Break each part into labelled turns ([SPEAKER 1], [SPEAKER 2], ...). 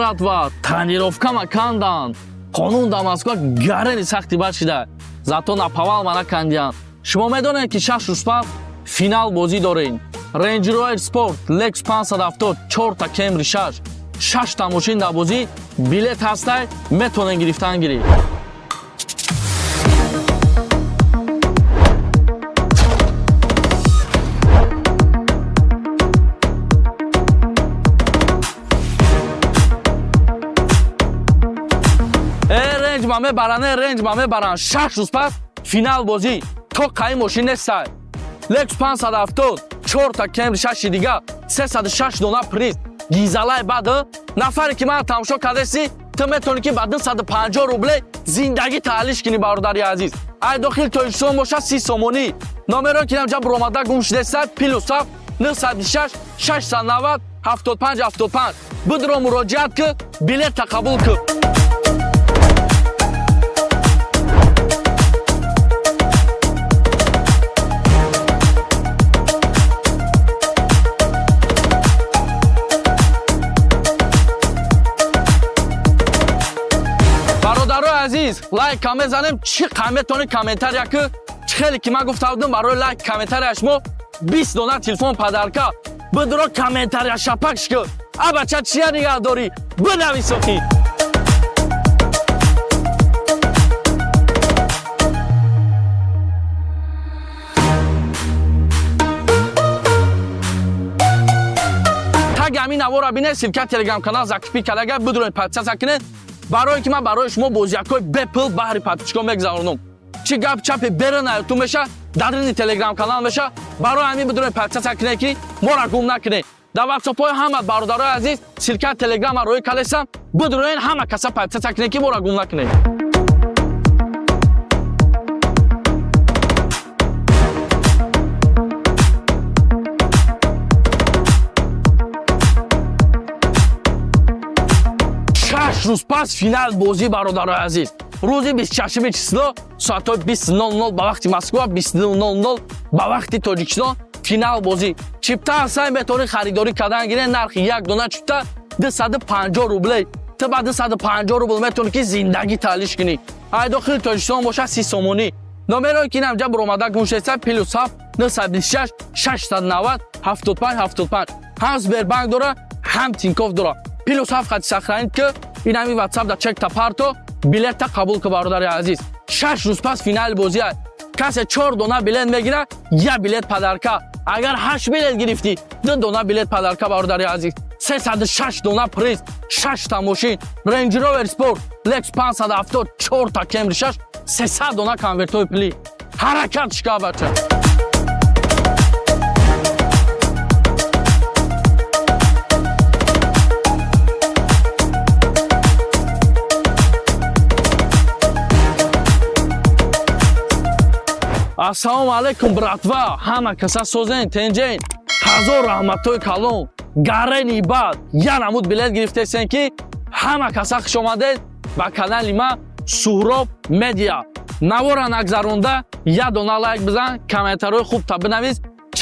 [SPEAKER 1] братва, тренировка макандан. Қонун да Москва гарани сахти башида. Зато напавал мана кандиан. Шумо медонед ки 6 рӯз пас финал бозӣ дорем. Range Rover Sport Lex 570 4 та Camry 6 та мошин дар бозӣ билет ҳастай метавонед гирифтан гиред. Range ма мебаранд, Range ма мебаранд. 6 рӯз пас финал бозӣ. То қаи мошин нестай. Lex 570 4 та Camry 6 дига 306 дона приз. Гизалай баъд нафаре ки ман тамошо кардеси ту метавонӣ ки ба 250 рубле зиндагӣ таҳлиш кунӣ бародари азиз. Ай дохил Тоҷикистон боша 30 сомонӣ. Номеро ки инҷа буромада гум шудеста +7 926 690 75 75. Бидро муроҷиат ки билета қабул ки. Азиз, лайк каме занем, чи қайметони комментария ки хеле ки ман гуфта будам барои лайк комментария шумо 20 дона телефон падарка. Бидро комментария шапакш ки а бача чия нигах дори бинависоки. таги ҳамин навора бинед силка телеграм канал закипи калага бидроед подписа кунед. барое ки ман барои шумо бозиякҳои бепл баҳри подписчикон мегузаронам. чи гап чапи бера наётун меша дар телеграм канал меша. барои ҳамин бидроед подписа кунед ки мора гум накунед. дар ватсапҳои ҳама бародарои азиз силка телеграма рӯи калесам бидроед ҳама каса подписа кунед ки мора гум накунед. рӯз пас финал бозӣ бародарои азиз. рӯзи 26 число соатҳои 20:00 ба вақти Москва 22:00 ба вақти Тоҷикистон финал бозӣ. чипта ҳастай метавонӣ харидорӣ кардан гиред. нархи як дона чипта 250 рубле. ту ба 250 рубл метавонӣ ки зиндагӣ таҳлиш кунӣ. ай дохили Тоҷикистон боша 30 сомонӣ. номеро ки инҷа буромада гумшеса +7 926 690 75 75. ҳам Сбербанк дора, ҳам Тинькофф дора. +7 хати сохранид ки ин ҳамин ватсап да чек та парто билета қабул ки бародари азиз. 6 рӯз пас финали бозӣ аст. касе 4 дона билет мегира, я билет падарка. агар 8 билет гирифтӣ 2 дона билет падарка бародари азиз. 306 дона приз, 6 та мошин, Range Rover Sport Lex 570 4 та Camry 6 300 дона конвертои пuli. ҳаракат шика бача. ассалому алайкум братва, ҳама каса созен тенҷен ҳазор раҳматҳои калон гарени бад я намуд билет гирифтесен ки ҳама каса хушомадед ба канали ма Суҳроб медиа. навора нагзаронда я дона лайк бизан, комментарҳои хуб та бинавис.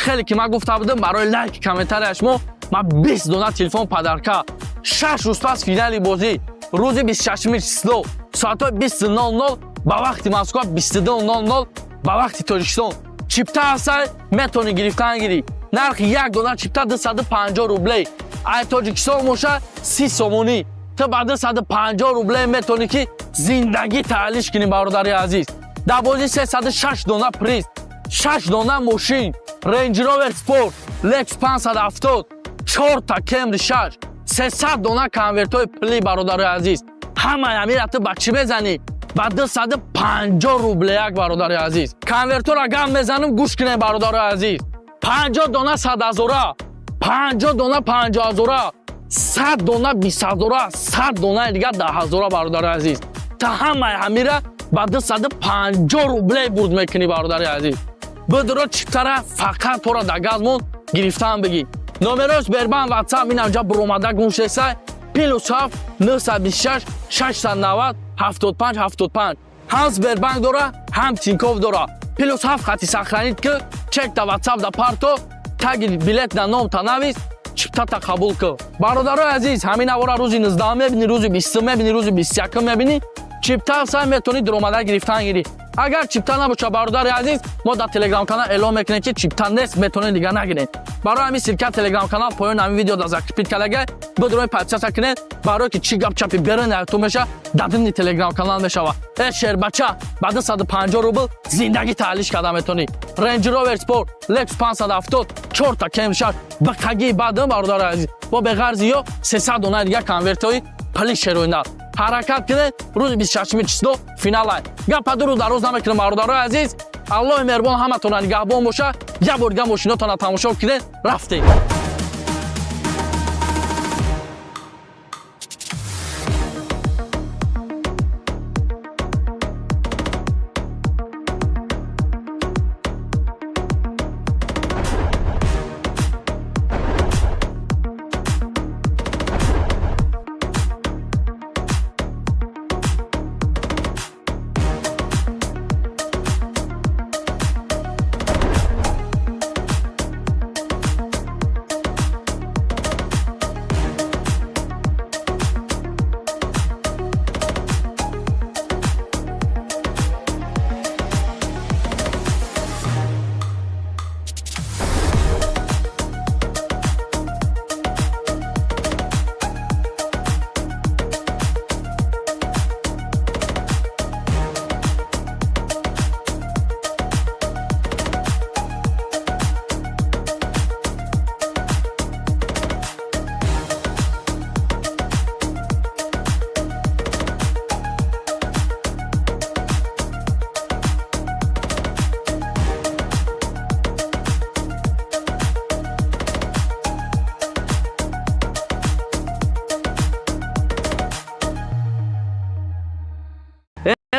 [SPEAKER 1] хеле ки ман гуфта будам барои лайки комментария шумо ман 20 дона телефон падарка. 6 рӯз пас финали бозӣ. рӯзи 26 число соатҳои 20:00 ба вақти Москва 22:00 ба вақти Тоҷикистон. чипта ҳастай метавонӣ гирифтан гирӣ. нархи як дона чипта 250 рубле. ай Тоҷикистон боша 30 сомонӣ. ту ба 250 рубле метавонӣ ки зиндагӣ таҳлиш кунӣ бародари азиз. дар бозӣ 306 дона приз, 6 дона мошин, Range Rover Sport Lex 570 4 та Camry 6 300 дона конвертои пuli бародари азиз. ҳама ҳамира ту ба чӣ мезанӣ? ба 250 рубле як бародари азиз. конвертора гам мезанам гӯш кунед бародари азиз. 50 дона 100 ҳазора, 50 дона 50 ҳазора, 100 дона 20 ҳазора, 100 дона дига 10 ҳазора бародари азиз. та ҳамаи ҳамира ба 250 рубле бурд мекунӣ бародари азиз. бидро чиптара фақат тора да газмон гирифтан бигӣ. номеро Сбербанк ватсап ин анҷа буромада гумшеса +7 926 690 75 75. ҳам Сбербанк дора, ҳам Тинькофф дора. +7 хати сохранид ки чек да ватсап да парто таги билет да ном та навис. чиптата қабул кӯ. Бародарои азиз, ҳамин авора рӯзи 19 мебини, рӯзи 20 мебини, рӯзи 21 мебини. Чипта сай метавонӣ даромада гирифтан гирӣ. Агар чипта набошад, бародари азиз, мо дар телеграм канал эълон мекунем ки чипта нест, метавонед дига нагиред. Барои ҳамин силка телеграм канал поёни ҳамин видео дар закрепит кардага бидрои подписка кунед, барое ки чӣ гап чапи берун ягтун меша, дар димни телеграм канал мешава. Шербача ба 250 рубл зиндагӣ таҳлиш карда метавонӣ. Range Rover Sport Lex 570 4 та кемшаш бақаги бадым бародари азиз. Бо беғарзи ё 300 дона дига конвертои плиш шероиндар. ҳаракат кунед, рӯзи 26 число финал аст. Гапа ду рӯз дар рӯз намекунем бародарои азиз. Аллоҳи меҳрубон ҳаматона нигаҳбон боша. Як бор дига мошинотона тамошо кунед, рафтем.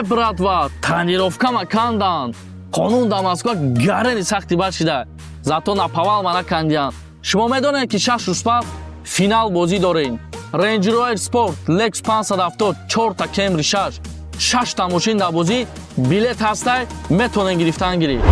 [SPEAKER 1] Братва, тренировка макандан. Қонун дар Москва гарани сахти бар шуда. Зато напавал мана кандиан. Шумо медонед ки 6 рӯз пас финал бозӣ дорем. Range Rover Sport Lex 570 4 та Camry 6 та мошин дар бозӣ билет ҳастай, метавонед гирифтан гиред.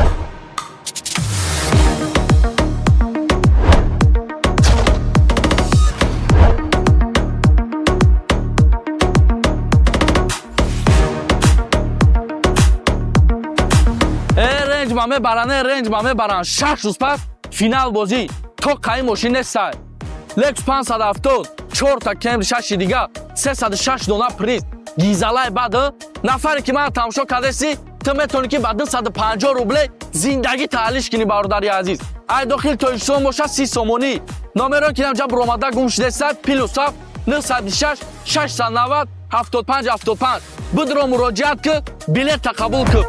[SPEAKER 1] Ренж ма мебаранд 6 рӯз пас финал бозӣ. То қаи мошин нестай. Lex 570 4 та Camry 6 дига 306 дона приз. Гизалай баъд нафаре ки ман тамошо кардаси, ту метавонӣ ки ба 250 рубле зиндагӣ таҳлиш кунӣ бародари азиз. Ай дохил тоҷикистон боша 30 сомонӣ. Номеро ки инҷа буромада гум шудеста +7 926 690 75 75. Бидро муроҷиат кӣ, билета қабул кӣ.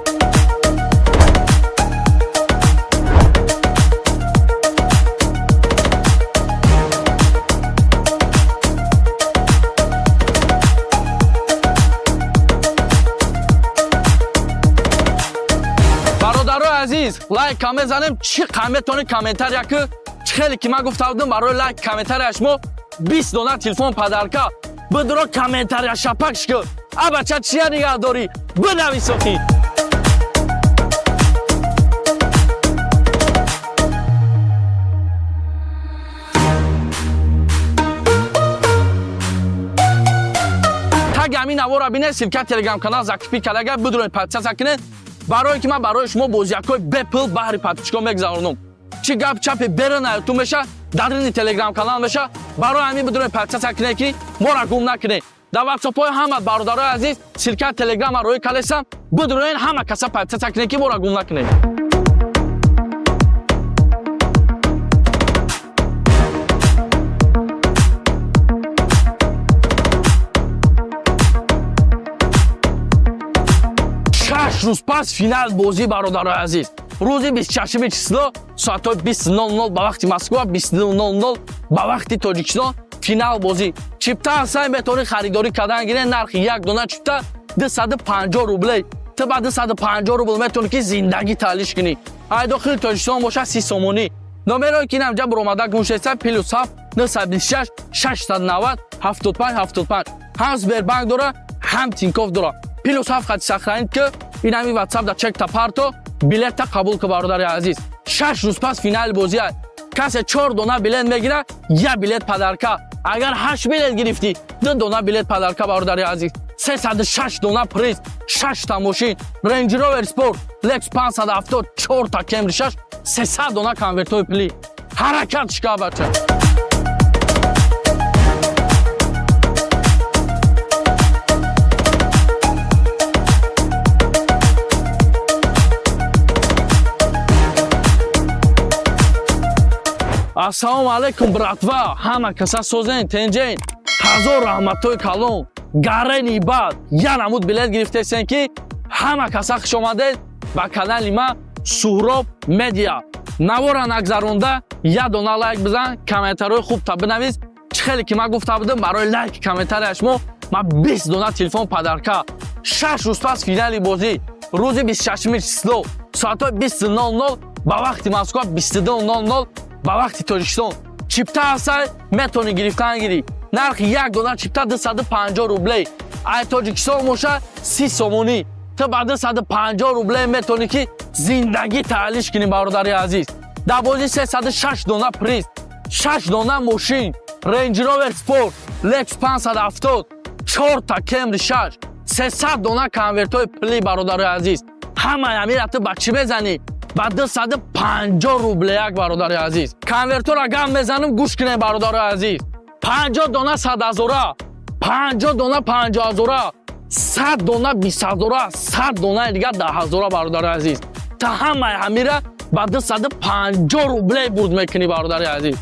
[SPEAKER 1] азиз, лайк кам мезанем. Чӣ қайметони комментария ки хеле ки ман гуфта будам барои лайк комментария шумо 20 дона телефон падарка. Бидро комментария шапакш ки абача чия нигаҳ дорӣ бинависоти. таги ҳамин авора бинед, силка телеграм канал закрепи кардага бидроед подписка кунед. барое ки ман барои шумо бозиякҳои бепул баҳри подписчикон мегузаронам. чӣ гап чапи берун аётун меша, дар ини телеграм канал меша. барои ҳамин бидроед подписка кунед ки мора гум накунед. дар ватсапҳои ҳама бародарои азиз силка телеграма роҳи кардастам. бидроед ҳама каса подписка кунед ки мора гум накунед. рӯз пас финал бозӣ бародарои азиз. рӯзи 26 число соатҳои 20:00 ба вақти Москва, 20:00 ба вақти Тоҷикистон финал бозӣ. чипта ҳастай метавонӣ харидорӣ кардан гиред. нархи як дона чипта 250 рубле. ту ба 250 рубл метавонӣ ки зиндагӣ таҳлиш кунӣ. ай дохили Тоҷикистон боша 30 сомонӣ. номеро ки инҷа буромада гӯшеста +7 926 690 75 75. ҳам Сбербанк дора, ҳам Тинькофф дора. +7 хати сохранид ки ин ҳамин ватсап да чек та парто билета қабул ки бародари азиз. 6 рӯз пас финали бозӣ аст. کسی 4 دونه بلیت میگیره یه بلیت پدرکا. اگر 8 بلیت گرفتی 2 دونه بلیت پدرکا برادر عزیز. 306 دونه پریز، 6 تا ماشین، رنج روور اسپورت، لکس 570، 4 تا کمری 6، 300 دونه کنورتوی پلی. حرکت شکا بچه. ассалому алайкум братва, ҳама каса созен, тенҷен, ҳазор раҳматҳои калон, гарени бад, я намуд билет гирифтесен ки ҳама каса хуш омадед ба канали ма Суҳроб медиа. Навора нагзаронда я дона лайк бизан, комментарҳои хубта бинавис. Чӣ хеле ки ман гуфта будам барои лайки комментарияш мо ман 20 дона телефон падарка. 6 рӯз пас финали бозӣ, рӯзи 26 число, соатҳои 20:00 ба вақти Москва, 22:00 ба вақти Тоҷикистон. Чипта ҳастай метавонӣ гирифтан гирӣ. Нархи як дона чипта 250 рублей. Ай Тоҷикистон моша 30 сомонӣ. Ту ба 250 рублей метавонӣ ки зиндагӣ таҳлиш кунӣ бародари азиз. Дар бозӣ 306 дона приз, 6 дона мошин, Range Rover Sport, Lex 570, 4 та Camry 6, 300 дона конвертҳои пли бародари азиз. Ҳамаи амира ту ба чӣ мезанӣ? Ба 250 рублеяк бародари азиз. Конвертора гам мезанам гӯш кунед бародари азиз. 50 дона 100 ҳазора, 50 дона 50 ҳазора, 100 дона 20 ҳазора, 100 дона дигар 10 ҳазора бародари азиз. Та ҳамаи ҳамира ба 250 рублей бурд мекунӣ бародари азиз.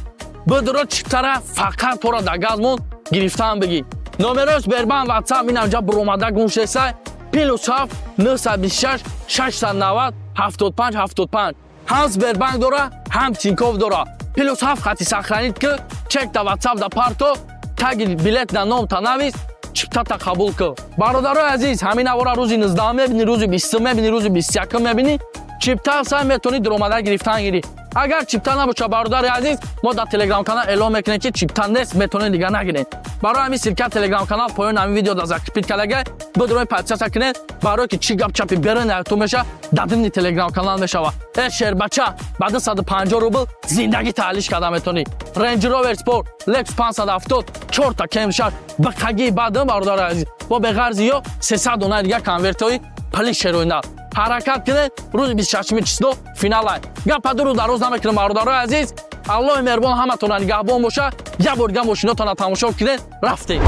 [SPEAKER 1] Бидро чиптара фақат тора да газмон гирифтан бигӣ. Номерои Сбербанк WhatsApp инамҷа буромада гӯшесай +7 926 690 75 75. ҳам Сбербанк дора, ҳам Тинькофф дора. +7 хати сохранид ки чек да WhatsApp да парто, таги билет да ном та навис, чиптата қабул ки. Бародарои азиз, ҳамин авора рӯзи 19 мебини, рӯзи 20 мебини, рӯзи 21 мебини. Чипта сай метавонӣ дуромада гирифтан гирӣ. Агар чипта набоша бародари азиз, мо дар телеграм канал эълон мекунем ки чипта нест, метавонед дига нагиред. Барои ҳамин силка телеграм канал поёни ҳамин видео дар закрепит кардага бидрои подписка кунед, барое ки чӣ гап чапи берун ягтон меша дар димни телеграм канал мешава. Шербача ба 250 рубл зиндагӣ таҳлиш карда метавонӣ. Range Rover Sport, Lex 570, 4 та Camry 6 ба қагии бадам бародари азиз. Бо беғарзи ё 300 дона дига конвертҳои пли шероиндар. ҳаракат кунед, рӯзи 26 число финал ай. Гапа дуру дароз намекунем бародарои азиз. Аллоҳи меҳрубон ҳаматона нигаҳбон боша. Як бор дига мошинотона тамошо кунед, рафтем.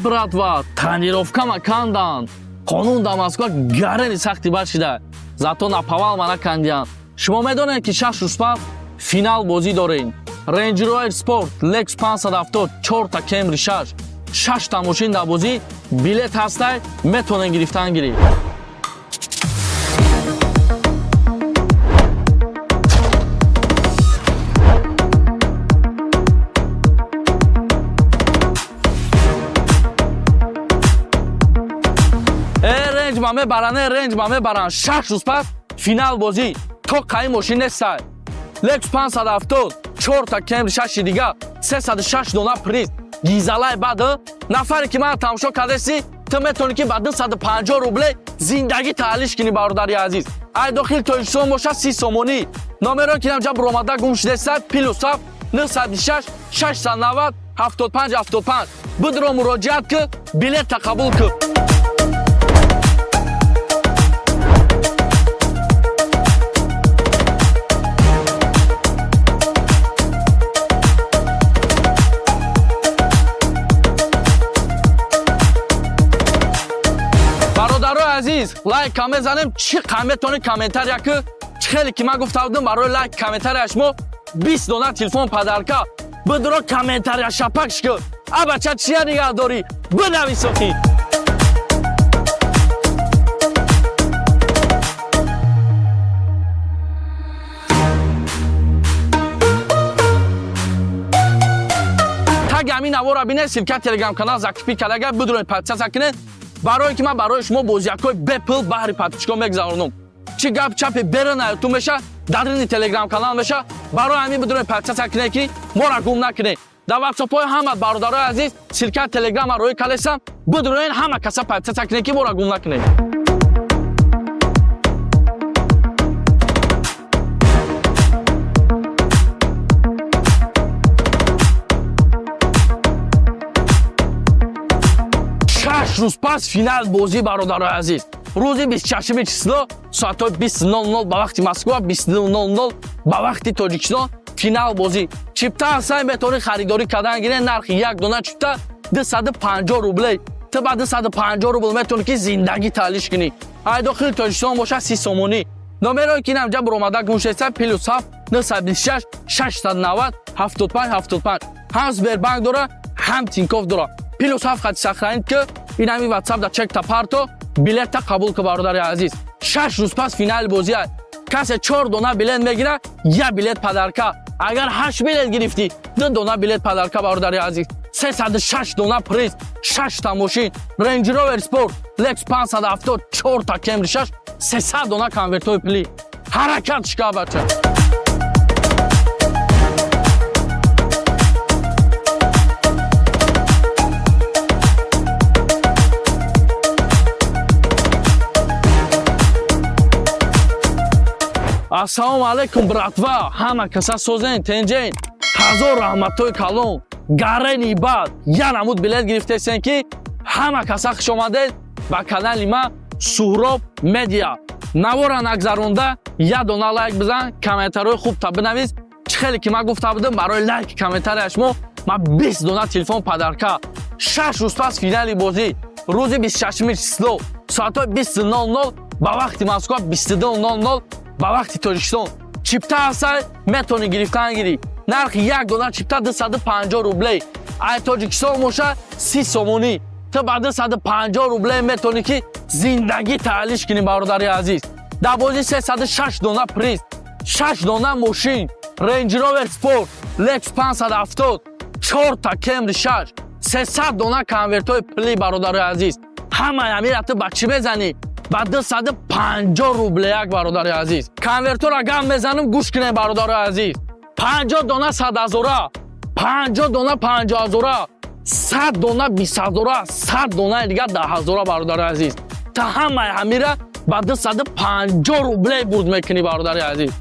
[SPEAKER 1] Братва, тренировка макандан. Қонун да Москва гарани сахти бар шуда. Зато напавал мана кандиан. Шумо медонед ки 6 рӯз пас финал бозӣ дорем. Range Rover Sport, Lex 570, 4 та Camry 6, 6 та мошин да бозӣ, билет ҳастай, метавонед гирифтан гирӣ. Range ба мебаранд 6 рӯз пас финал бозӣ. То қаи мошин нестай. Lex 570, 4 та Camry 6 дига, 306 дона приз. Гизалай баъд нафаре ки ман тамошо кардаси تو میتونی که با 250 روبل زندگی تعلیش کنی برادری عزیز. ای داخل تویشون باشه 30 سومونی. نمره که اینجا برآمده گمش دستت پلوس 926 690 75 75. بدرو مراجعت که بلیط قبول که. عزیز لایک کامنت زنیم چی قیمتونه کامنتر یک خیلی که من گفته بودم برای لایک کامنتر شما 20 دلار تلفن پدرکا بدرو کامنتر شپکش کن ا بچه چی نگاه داری بنویس اخی تگ همین نوارا بینه شرکت تلگرام کانال زاکیپی کلاگه بدرو پادشاه سکنه برای که من برای شما بازیکای بپل بحری پاتیچکو میگذارونم چی گپ چپ برن تو میشه در این تلگرام کانال میشه برای همین بدون پادشاه سکنه که ما را گم نکنه در واتساپ همه برادرای عزیز شرکت تلگرام روی کالسم بدون همه کسا پادشاه سکنه که ما را گم نکنه روز پس فینال بازی برادرای عزیز روز 26 چسلو ساعت 20:00 به وقت مسکو 20:00 به وقت تاجیکستان فینال بازی چیپتا سعی می‌کنی خریداری کردن گیره نرخ یک دونه چیپتا 250 روبل تا بعد 250 روبل میتونی که زندگی تعلیش کنی ای داخل تاجیکستان باشه 30 سومونی نمره که اینجا برآمده گمش است پلوس 926 690 75 75 هم سبربانک داره هم تینکوف داره پلوس 7 خط ساختن که این همی واتساپ دا چک تا پارتو بلیت قبول که برادر عزیز 6 روز پس فینال بازی است کسی 4 دونه بلیت میگیره یا بلیت پدرکا اگر 8 بلیت گرفتی 2 دونه بلیت پدرکا برادر عزیز 306 دونه پریز 6 تا ماشین رنج روور اسپورت لکس 570 4 تا کمری 6 300 دونه کانورتوی پلی حرکت شکا بچه Assalomu alaykum bratva hamma kasa so'zing tenjang hazor rahmatoy kalon garani bad yana mud bilet گرفتین که hamma kasa xush omaded ba kanali ma Suhrob Media навора нагзаронда я дона лайк бизан комментарой хуб та бинавис хеле ки ман гуфта будам барои лайк комментария шумо ман 20 дона телефон падарка 6 рӯз пас финали бозӣ рӯзи 26 число соатҳои 20:00 ба вақти Москва 22:00 ба вақти Тоҷикистон чипта ҳастай метавонӣ гирифтан гирӣ нархи як дона чипта 250 рублей ай Тоҷикистон моша 30 сомонӣ то ба 250 рублей метавонӣ ки зиндагӣ таълиш кунӣ бародари азиз дар бозӣ 306 дона приз 6 дона мошин Range Rover Sport Lex 570 4 та Camry 6 300 дона конвертҳои пли бародари азиз ҳамаи амирати ба чӣ мезанӣ ба 250 рублеяк бародари азиз конвертора гам мезанам гӯш кунед бародари азиз 50 дона 100 ҳазора 50 дона 50 ҳазора 100 дона 20 ҳазора 100 дона дигар 10 ҳазора бародари азиз та ҳамаи амира ба 250 рублей бурд мекунӣ бародари азиз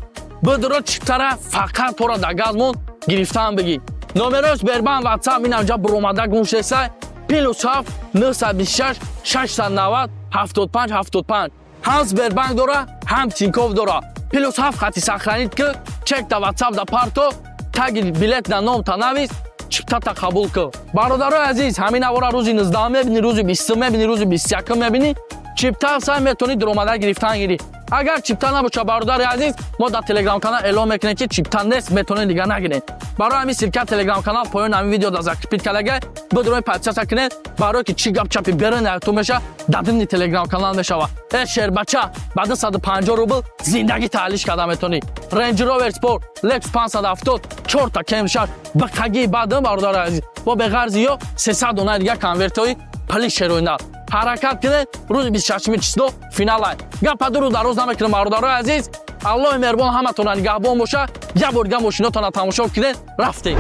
[SPEAKER 1] бидро чиптара фақат тора да газмон гирифтан бигӣ номерои Сбербанк WhatsApp инамҷа буромада гумшеса +7 926 690 75 75 ҳам Сбербанк дора ҳам Тинькофф дора +7 хати сохранид ки чек да WhatsApp да парто таги билет да ном та навис чиптата қабул ки бародарои азиз ҳамин авора рӯзи 19 мебини рӯзи 20 мебини рӯзи 21 мебини чипта сай метавонӣ дуромада гирифтан гирӣ агар чипта набоша бародари азиз мо дар телеграм канал эълон мекунем ки чипта нест метавонед дига нагиред барои ҳамин сирка телеграм канал поёни ҳамин видео да закрепит кардага бидрои подписка кунед барое ки чӣ гап чапи берен ягтун меша дар дини телеграм канал мешава шербача ба 250 рубл зиндагӣ таълиш карда метавонӣ Range Rover Sport Lex 570 4 та Camry 6 ба қагии баъдам бародари азиз бо беғарзи ё 300 дона дига конвертҳои пли шероинда ҳаракат кунед рӯзи 26 число финал аст гапа дуру дароз намекунем бародарои азиз аллоҳи меҳрубон ҳаматона нигаҳбон боша як бор дига мошинотона тамошо кунед рафтем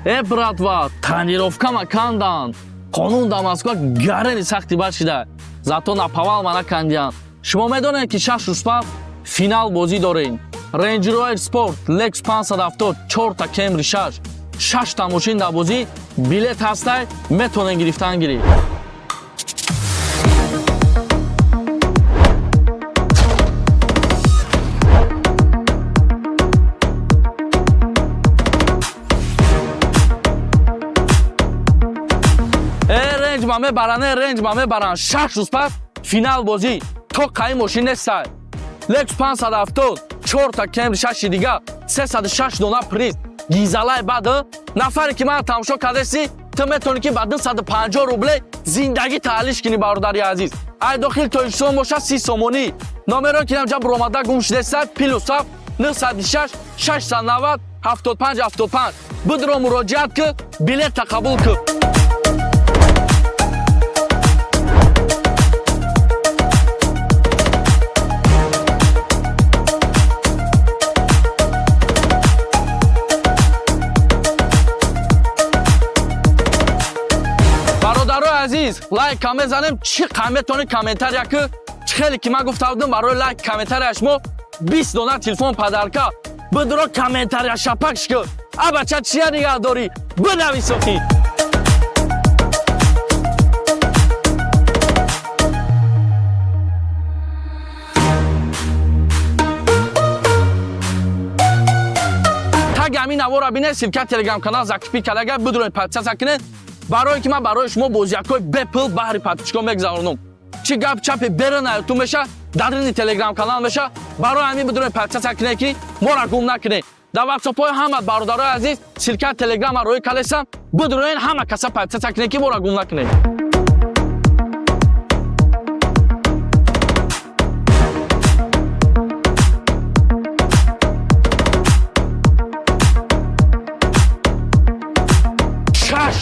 [SPEAKER 1] братва, тренировка макандан. Қонун да Москва гарани сахти бар шида. Зато напавал мана кандиан. Шумо медонед ки 6 рӯз пас финал бозӣ дорем. Range Rover Sport Lex 570 4 та Camry 6 та мошин дар бозӣ билет ҳастай метавонед гирифтан гиред. Range ма мебаранд 6 рӯз пас финал бозӣ то қаи мошин нестай. Lex 570 4 та Camry 6 дига 306 дона приз гизалай баъд нафаре ки ман тамошо кардаси ту метавонӣ ки ба 250 рубле зиндагӣ таҳаллиш кунӣ бародари азиз. ай дохили Тоҷикистон боша 30 сомонӣ номеро ки инҷа буромада гум шудеста +7 926 690 75 75 бидро муроҷиат ки билета қабул ки. азиз лайк ка мезанем чӣ қайметони комментария ки хеле ки ман гуфта будам барои лайк комментария шумо 20 дона телефон падарка бидро комментария шапакш ки абача чия нигаҳ дорӣ бинависоқӣ. таги ҳамин навора бинед силка телеграм канал закипи калага бидроед подписа кунед барое ки ман барои шумо бозиякҳои бепл баҳри подписчикон мегузаронам. чӣ гап чапи бера на ютуб меша дарини телеграм канал меша барои ҳамин бидроед подписа кунед ки моро гум накунед. дар ватсапҳои ҳама бародарои азиз силка телеграма рӯи калесам бидроен ҳама каса подписа кунед ки моро гум накунед.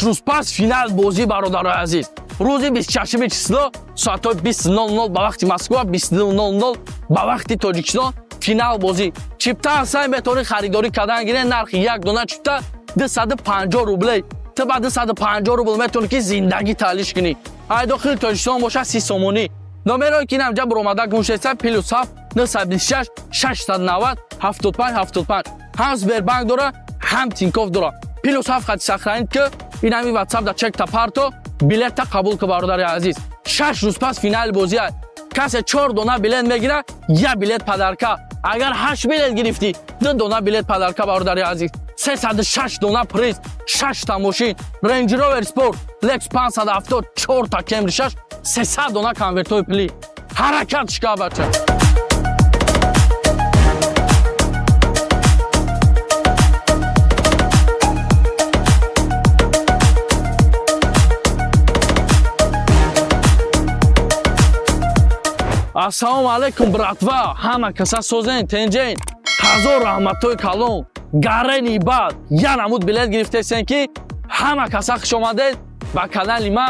[SPEAKER 1] рӯз пас финал бозӣ бародарои азиз рӯзи 26 число соатҳои 20:00 ба вақти Москва 22:00 ба вақти Тоҷикистон финал бозӣ. чипта ҳастай метавонӣ харидорӣ кардан гиред нархи як дона чипта 250 рубле ту ба 250 рубл метавонӣ ки зиндагӣ таҳаллиш кунӣ. ай дохили Тоҷикистон боша 30 сомонӣ номеро ки инҷа буромада гумшеста +7 926 690 75 75 ҳам Сбербанк дора ҳам Тинькофф дора +7 хати сохранид ки ин ҳами ватсап да чек та парто билета қабул ки бародари азиз 6 рӯз пас финали бозӣ аст. касе 4 дона билет мегира я билет падарка агар 8 билет гирифтӣ 2 дона билет падарка бародари азиз 306 дона приз 6 та мошин Range Rover Sport Lex 570 4 та Camry 6 300 дона конвертои пuli ҳаракат шика бача. Ассалому алайкум братва, ҳама каса созен тенҷен ҳазор раҳматҳои калон гарени бад я намуд билет гирифтесен ки ҳама каса хуш омадед ба канали ма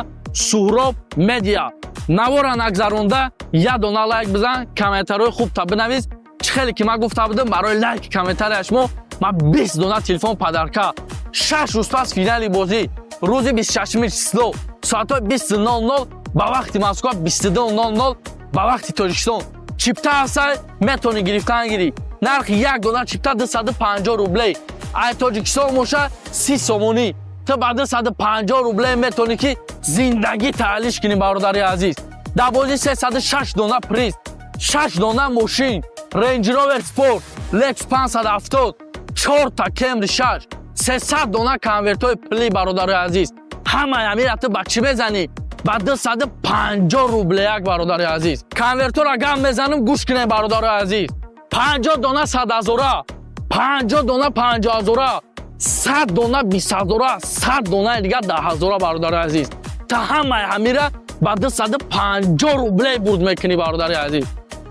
[SPEAKER 1] Суҳроб медиа. навора нагзаронда я дона лайк бизан комментарҳои хуб та бинавис чӣ хеле ки ман гуфта будам барои лайки комментария шумо ман 20 дона телефон падарка 6 рӯз пас финали бозӣ рӯзи 26 число соатҳои 20:00 ба вақти Москва 22:00 ба вақти Тоҷикистон чипта ҳастай метавонӣ гирифтан гирӣ нархи як дона чипта 250 рубле ай Тоҷикистон моша 30 сомонӣ ту ба 250 рубле метавонӣ ки зиндагӣ таҳаллиш кунӣ бародари азиз. дар бозӣ 306 дона приз 6 дона мошин Range Rover Sport Lex 570 4 та Camry 6 300 дона конвертои пuli бародари азиз ҳамаи ҳамира ту ба чӣ мезанӣ ба 250 рубле як бародари азиз. конвертора гам мезанам гӯш кунед бародари азиз 50 дона 100,000 50 дона 50,000 100 дона 20,000 100 дона дига 10,000 бародари азиз та ҳамаи ҳамира ба 250 рубле бурд мекунӣ бародари азиз.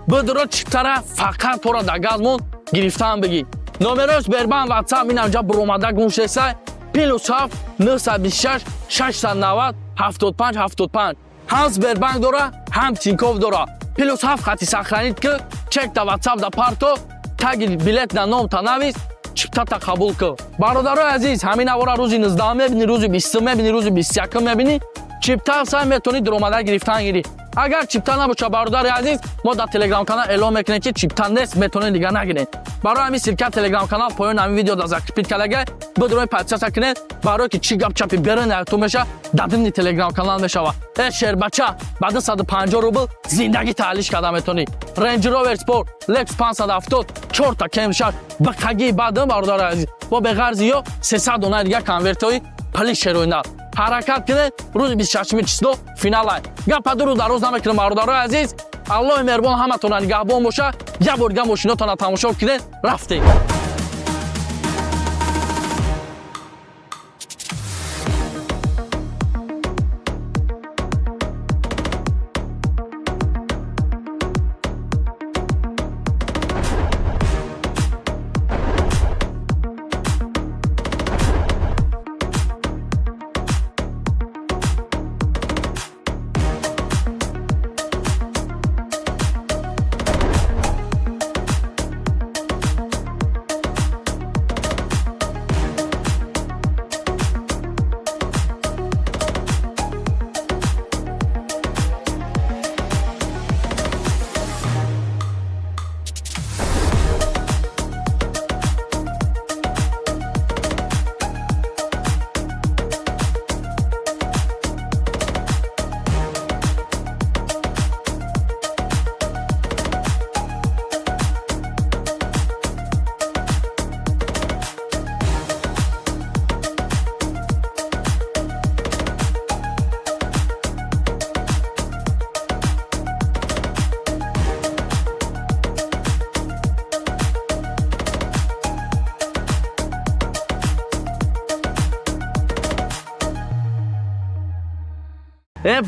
[SPEAKER 1] бидро чиптара фақат тора да газ мон гирифтан бигӣ номеро Сбербанк ватсап ин анҷа буромада гумшеса +7 926 690 75 75 ҳам Сбербанк дора ҳам Тинькофф дора +7 хати сохранид ки чек да ватсап да парто таги билет да ном та навис чиптата қабул кӯ. Бародарои азиз, ҳамин авора рӯзи 19 мебини, рӯзи 20 мебини, рӯзи 21 мебини. Чипта сай метавонӣ даромада гирифтан гирӣ. Агар чипта набошад бародари азиз, мо дар телеграм канал эълон мекунем ки чипта нест, метавонед дига нагиред. Барои ҳамин сирка телеграм канал поёни ҳамин видео дар закрепит кардага бидрои подписка кунед, барое ки чӣ гап чапи берин ягтун меша дар димни телеграм канал мешава. Шербача ба 250 рубл зиндагӣ таҳлиш карда метавонӣ. Range Rover Sport Lex 570 4 та кемшаш бақаги бадам бародари азиз. Бо беғарзи ё 300 дона дига конвертои плиш шероинда. ҳаракат кунед, рӯзи 26 число финал ай. Гапа дуру дароз намекунем бародарои азиз. Аллоҳи меҳрубон ҳаматона нигаҳбон боша. Як бор дига мошинотона тамошо кунед, рафтем.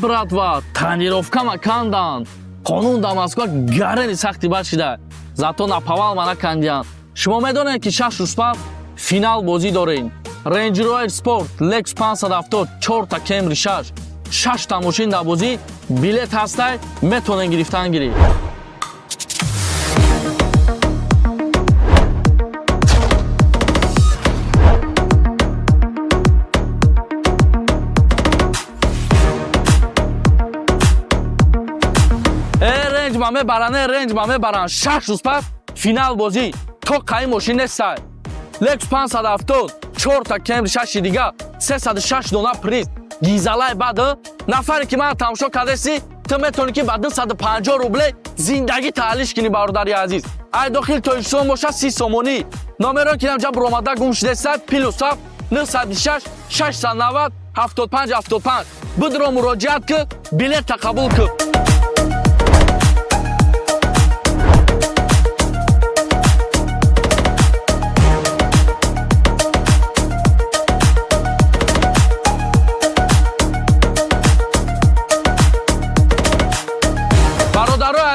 [SPEAKER 1] Братва, тренировка макандан. Қонун дар Москва гарани сахти бар шуда. Зато напавал мана кандиан. Шумо медонед ки 6 рӯз пас финал бозӣ дорем. Range Rover Sport Lex 570 4 та Camry 6 та мошин дар бозӣ билет ҳастай метавонед гирифтан гиред. Range ба мебаранд 6 рӯз пас финал бозӣ то қаи мошин нестай. Lex 570 4 та Camry 6 дига 306 дона приз гизалай баъд нафаре ки ман тамошо кардаси ту метавонӣ ки ба 250 рубле зиндагӣ таҳлиш кунӣ бародари азиз. ай дохили Тоҷикистон боша 30 сомонӣ. номеро ки намҷа буромада гум шудестай +7 926 690 75 75 бидро муроҷиат ки билета қабул ки.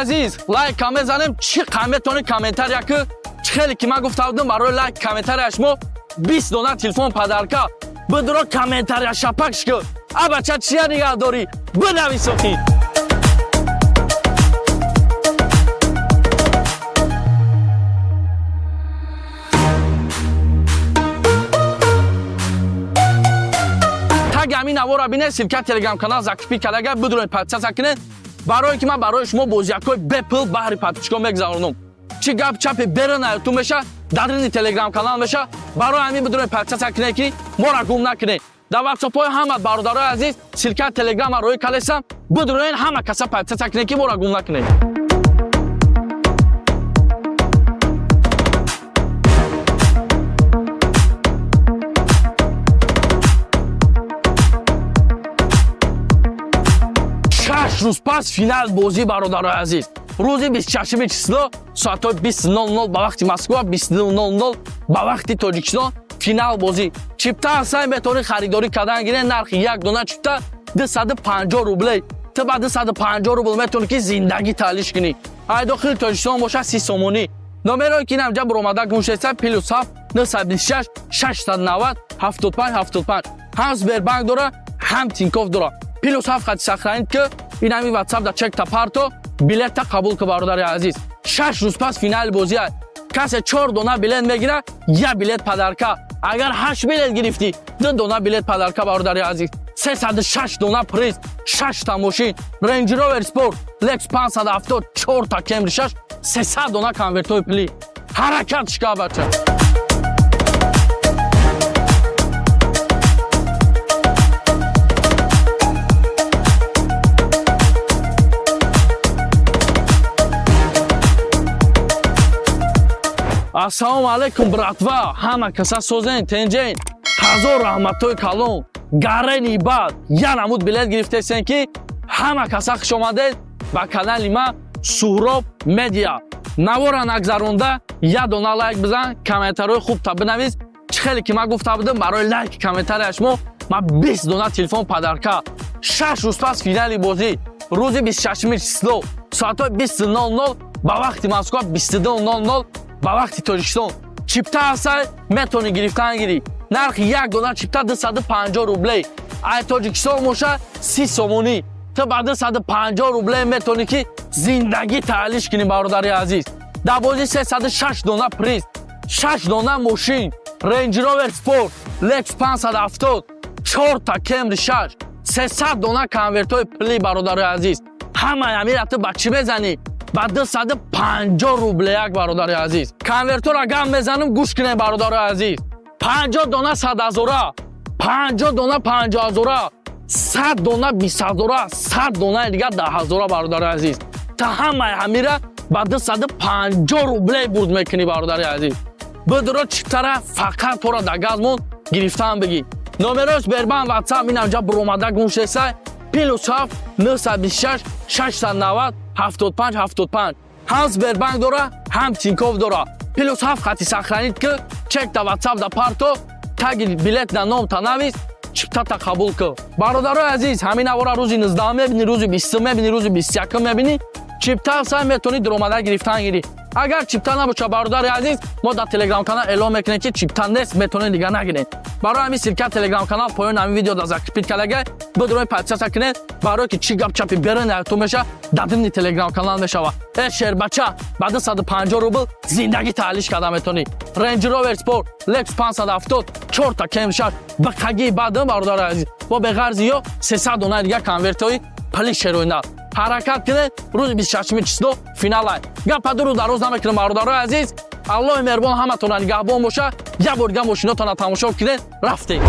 [SPEAKER 1] азиз, лайк мезанем, чӣ қаметони комментария ки хеле ки ман гуфта будам барои лайк комментария шумо 20 дона телефон падарка бидро комментария шапакш ки абача чия нигаҳ дорӣ бинависоқӣ. таги ҳамин навора бинед сирка телеграм канал закрепи кардага бидроед подписка кунед. барое ки ман барои шумо бозиякҳои бепул баҳри подписчикон мегузаронам. чӣ гап чапи берун ҳаётун меша дар ини телеграм канал меша. барои ҳамин бидроед подписка кунед ки мора гум накунед. дар ватсапҳои ҳама бародарои азиз сирка телеграма рои калесам бидроен ҳама каса подписка кунед ки мора гум накунед. рӯз пас финал бозӣ бародарои азиз. рӯзи 26 число соатҳои 20:00 ба вақти Москва, 20:00 ба вақти Тоҷикистон финал бозӣ. чипта сай метавонӣ харидорӣ кардан гиред. нархи як дона чипта 250 рубле. ту ба 250 рубл метавонӣ ки зиндагӣ таҳлиш кунӣ. ай дохили Тоҷикистон боша 30 сомонӣ. номеро ки намҷа буромада гумшеса +7 926 690 75 75 ҳам Сбербанк дора, ҳам Тинькофф дора. +7 хати сохранид ки ин ҳами WhatsApp да чек та парто билета қабул ки бародари азиз. 6 рӯз пас финали бозӣ ай. کسی 4 دونه بلیت میگیره یک بلیت پدرکا. اگر 8 بلیت گرفتی 2 دونه بلیت پدرکا برادر عزیز. 306 دونه پریز، 6 تا ماشین، رنج روور اسپورت، لکس 570، 4 تا کمری 6، 300 دونه کنورتوی پلی. حرکت شکا بچه. ассалому алайкум братва, ҳама каса созен тенҷен, ҳазор раҳматҳои калон, гарени бад, я намуд билет гирифтесен ки ҳама каса хуш омадед ба канали ма Суҳроб медиа. Навора нагзаронда я дона лайк бизан, комментарҳои хубта бинавис. Чӣ хеле ки ман гуфта будам барои лайки комментарияш мо ман 20 дона телефон падарка. 6 рӯз пас финали бозӣ, рӯзи 26 число, соатҳои 20:00 ба вақти Москва, 22:00 ба вақти Тоҷикистон. Чипта ҳастай метавонӣ гирифтан гирӣ. Нархи як дона чипта 250 рублей. Ай Тоҷикистон моша 30 сомонӣ. Ту ба 250 рублей метавонӣ ки зиндагӣ таълиш кунӣ бародари азиз. Дар бозӣ 306 дона приз, 6 дона мошин, Range Rover Sport, Lex 570, 4 та Camry 6, 300 дона конвертҳои пли бародари азиз. Ҳамаи амира ту ба чӣ мезанӣ? Ба 250 рублеяк бародари азиз. Конвертора гам мезанам гӯш кунед бародари азиз. 50 дона 100 000, 50 дона 50 000, 100 дона 20 000, 100 дона дига 10 000 бародари азиз. Та ҳамаи амира ба 250 рублей бурд мекунӣ бародари азиз. Бидро чиптара фақат тора да газмон гирифтан бигӣ. Номерои Сбербанк WhatsApp инамҷа буромада гӯшесай +7 926 690 75 75. ҳам Сбербанк дора, ҳам Тинькофф дора. +7 хати сохранит ки чек да WhatsApp да парто таги билет да ном та навис чиптата қабул ки. Бародарои азиз, ҳамин авора рӯзи 19 мебинӣ, рӯзи 20 мебинӣ, рӯзи 21 мебинӣ. Чипта сай метавонӣ дуромада гирифтан гирӣ. Агар чипта набоша бародари азиз, мо дар телеграм канал эълон мекунем ки чипта нест, метавонед дига нагиред. Барои ҳамин сирка телеграм канал поёни ҳамин видео да закрепит кардагай, бидрои подписка кунед, барои ки чӣ гап чапи берин ягтон меша, дар димни телеграм канал мешава. Шербача ба 250 рубл зиндагӣ таълиш карда метавонӣ. Range Rover Sport, Lex 570, 4 та Camry 6, бақагии баъдам бародари азиз. Бо беғарзи ё 300 дона дига конвертҳои пли шероина. ҳаракат кунед, рӯзи 26 число финал ай. Гапа дуру дароз намекунем бародарои азиз. Аллоҳи меҳрубон ҳаматонро нигаҳбон боша. Як бор дига мошинотонро тамошо кунед, рафтед.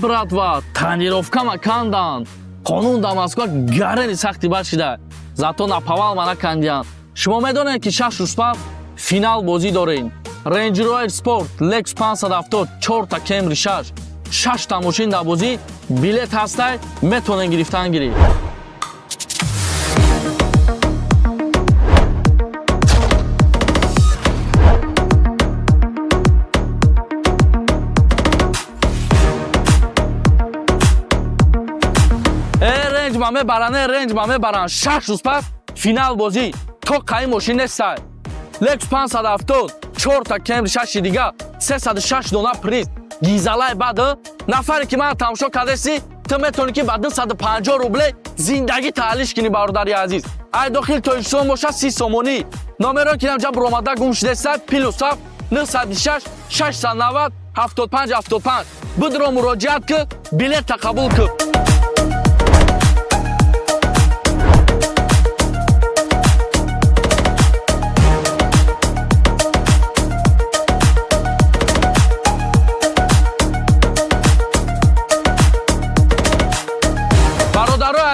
[SPEAKER 1] Братва, тренировка макандан. Қонун да Москва гарани сахти бар шуда. Зато напавал мана кандиан. Шумо медонед ки 6 рӯз пас финал бозӣ дорем. Range Rover Sport, Lex 570, 4 та Camry 6, 6 та мошин да бозӣ. Билет ҳастай, метавонед гирифтан гирӣ. Range ба мебаранд 6 рӯз пас финал бозӣ. То қаи мошин нестай. Lex 570, 4 та Camry 6 дига, 306 дона приз. Гизалай баъд нафаре ки ман тамошо кардаси تو میتونی که با 250 روبل زندگی تعلیش کنی برادری عزیز. ای داخل تاجیکستان باشه 30 سومونی. نامرو که اینجا برآمده گم شده است پلوس 926 690 75 75. بدرو مراجعت که بلیط قبول که.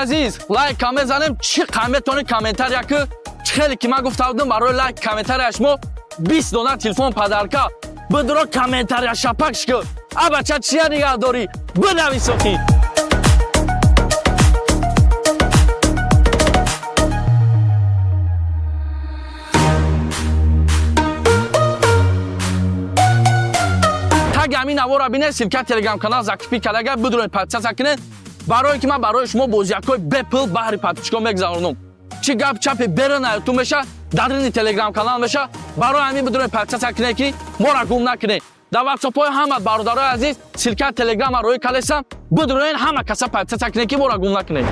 [SPEAKER 1] عزیز لایک کام بزنیم چی قیمتونه کامنتار که خیلی که من گفته بودم برای لایک کامنتار شما 20 دلار تلفن پدرکا بدرو کامنتار شپکش که بچه چیه نگاه داری بنویس سخی تگ همین نوارا بینه سیلکت تلگرام کانال زکپی کلگه بدرو پدسه سکنه برای که من برای شما بازیکای بپل بحری پاتیشکا میگذارونم چی گپ چپ برن تو میشه در تلگرام کانال میشه برای همین بدون پاتیشا سکنه که ما را گم نکنه در واتساپ های همه برادرای عزیز سیلکت تلگرام روی کلسم بدون همه کسا پاتیشا سکنه که ما را گم نکنه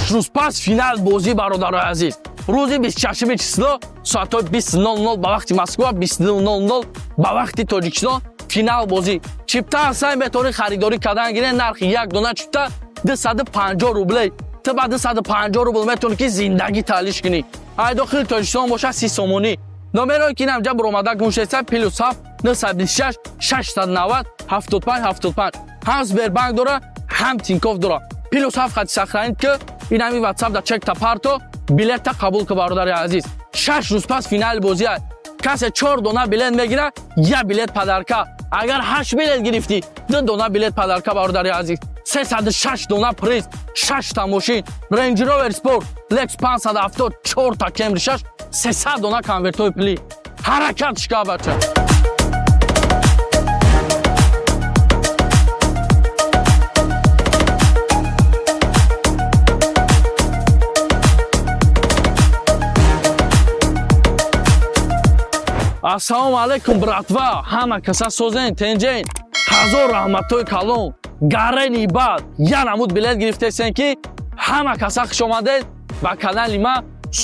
[SPEAKER 1] روز پس فینال بازی برادرای عزیز روز 26 چسلو ساعت 20:00 به وقت مسکو 20:00 به وقت تاجیکستان فینال بازی چیپتا سعی می‌کنی خریداری کردن گیره نرخ یک دونه چیپتا 250 روبل تو بعد 250 روبل میتونی که زندگی تعلیش کنی ای داخل تاجیکستان باشه 30 سومونی نمره که اینجا برآمده گم شده پلوس 926 690 75 75 هم سبربانک داره هم تینکوف داره پلوس 7 خط سخرانید که این همی واتساپ دا چک تا پارتو بلیت تا قبول که برادر عزیز 6 روز پس فینال بازی است کسی 4 دونه بلیت میگیره یا بلیت پدرکا اگر 8 بلیت گرفتی 2 دونه بلیت پدرکا برادر عزیز 306 دونه پریز 6 تا ماشین رنج روور اسپورت لکس 570 4 تا کمری 6 300 دونه کانورتوی پلی حرکت شکا بچه Ассалому алейкум, братва! Ҳама каса созен, тенҷен, ҳазор раҳматҳои калон, гарени бад, я намуд билет гирифтесен ки ҳама каса хуш омадед ба канали ма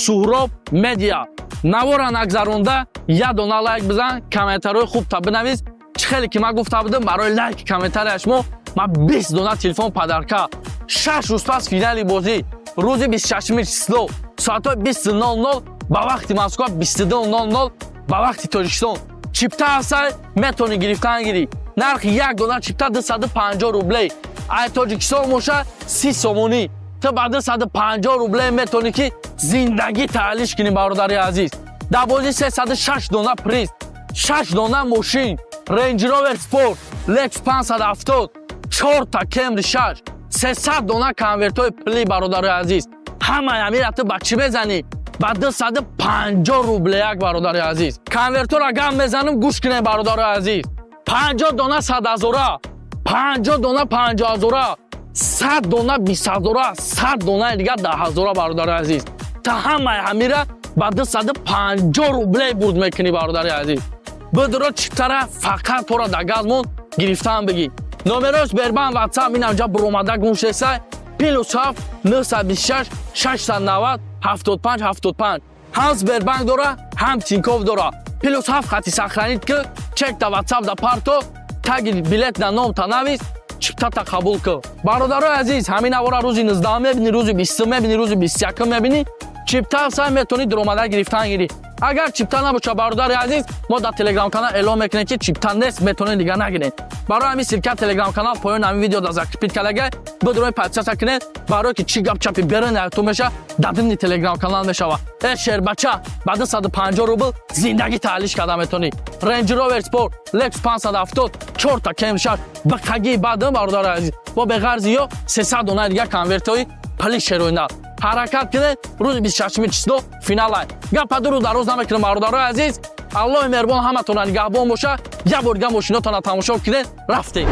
[SPEAKER 1] Суҳроб медиа. Навора нагзаронда, я дона лайк бизан, комментарҳои хуб бинавис. Чӣ хеле ки ман гуфта будам барои лайки комментарияш мо ман 20 дона телефон падарка. 6 рӯз пас финали бозӣ, рӯзи 26 число, соатҳои 20:00 ба вақти Москва 22:00 ба вақти Тоҷикистон чипта ҳастай метавонӣ гирифтан гирӣ нархи як дона чипта 250 рублей ай Тоҷикистон моша 30 сомонӣ то ба 250 рублей метавонӣ ки зиндагӣ таълиш кунӣ бародари азиз дар бозӣ 306 дона приз 6 дона мошин Range Rover Sport Lex 570 4 та Camry 6 300 дона конвертҳои пли бародари азиз ҳамаи ҳамира ту ба чӣ мезанӣ ба 250 рубл як бародари азиз конвертора гам мезанам гӯш кунед бародари азиз 50 дона 100 ҳазора 50 дона 50 ҳазора 100 дона 20 ҳазора 100 дона дига 10 ҳазора бародари азиз та ҳамаи ҳамира ба 250 рубл бурд мекунӣ бародари азиз бидро чиптара фақат тора да газмон гирифтан бигӣ номерош бербан ватсап инамҷа буромада гӯшеса +7 926 690 75 75 ҳам Сбербанк дора ҳам Тинькофф дора +7 хати сахранид ки чек да ватсап да парто таги билет да ном та навис чиптата қабул ки бародарои азиз ҳамин авора рӯзи 19 мебини рӯзи 20 мебини рӯзи 21 мебини чипта сай метавонӣ дуромада гирифтан гирӣ агар чипта набоша бародари азиз мо дар телеграм канал эълон мекунем ки чипта нест метавонӣ дига нагиред барои ҳамин силка телеграм канал поёни ҳамин видео да закрепит калагай бидрои подписка кунед барое ки чӣ гап чапи беренату меша дар дини телеграм канал мешава шербача ба 250 рубл зиндагӣ таълиш карда метавонӣ Range Rover Sport Lex 570 4 та Camry 6 ба қагии баъдам бародари азиз бо беғарзи ё 300 дона дига конвертҳои пали шероина ҳаракат кунед рӯзи 26 число финал ай гапа дуру дароз намекунам бародарои азиз аллоҳи меҳрубон ҳаматона нигаҳбон боша як бор дига мошинотона тамошо кунед рафтед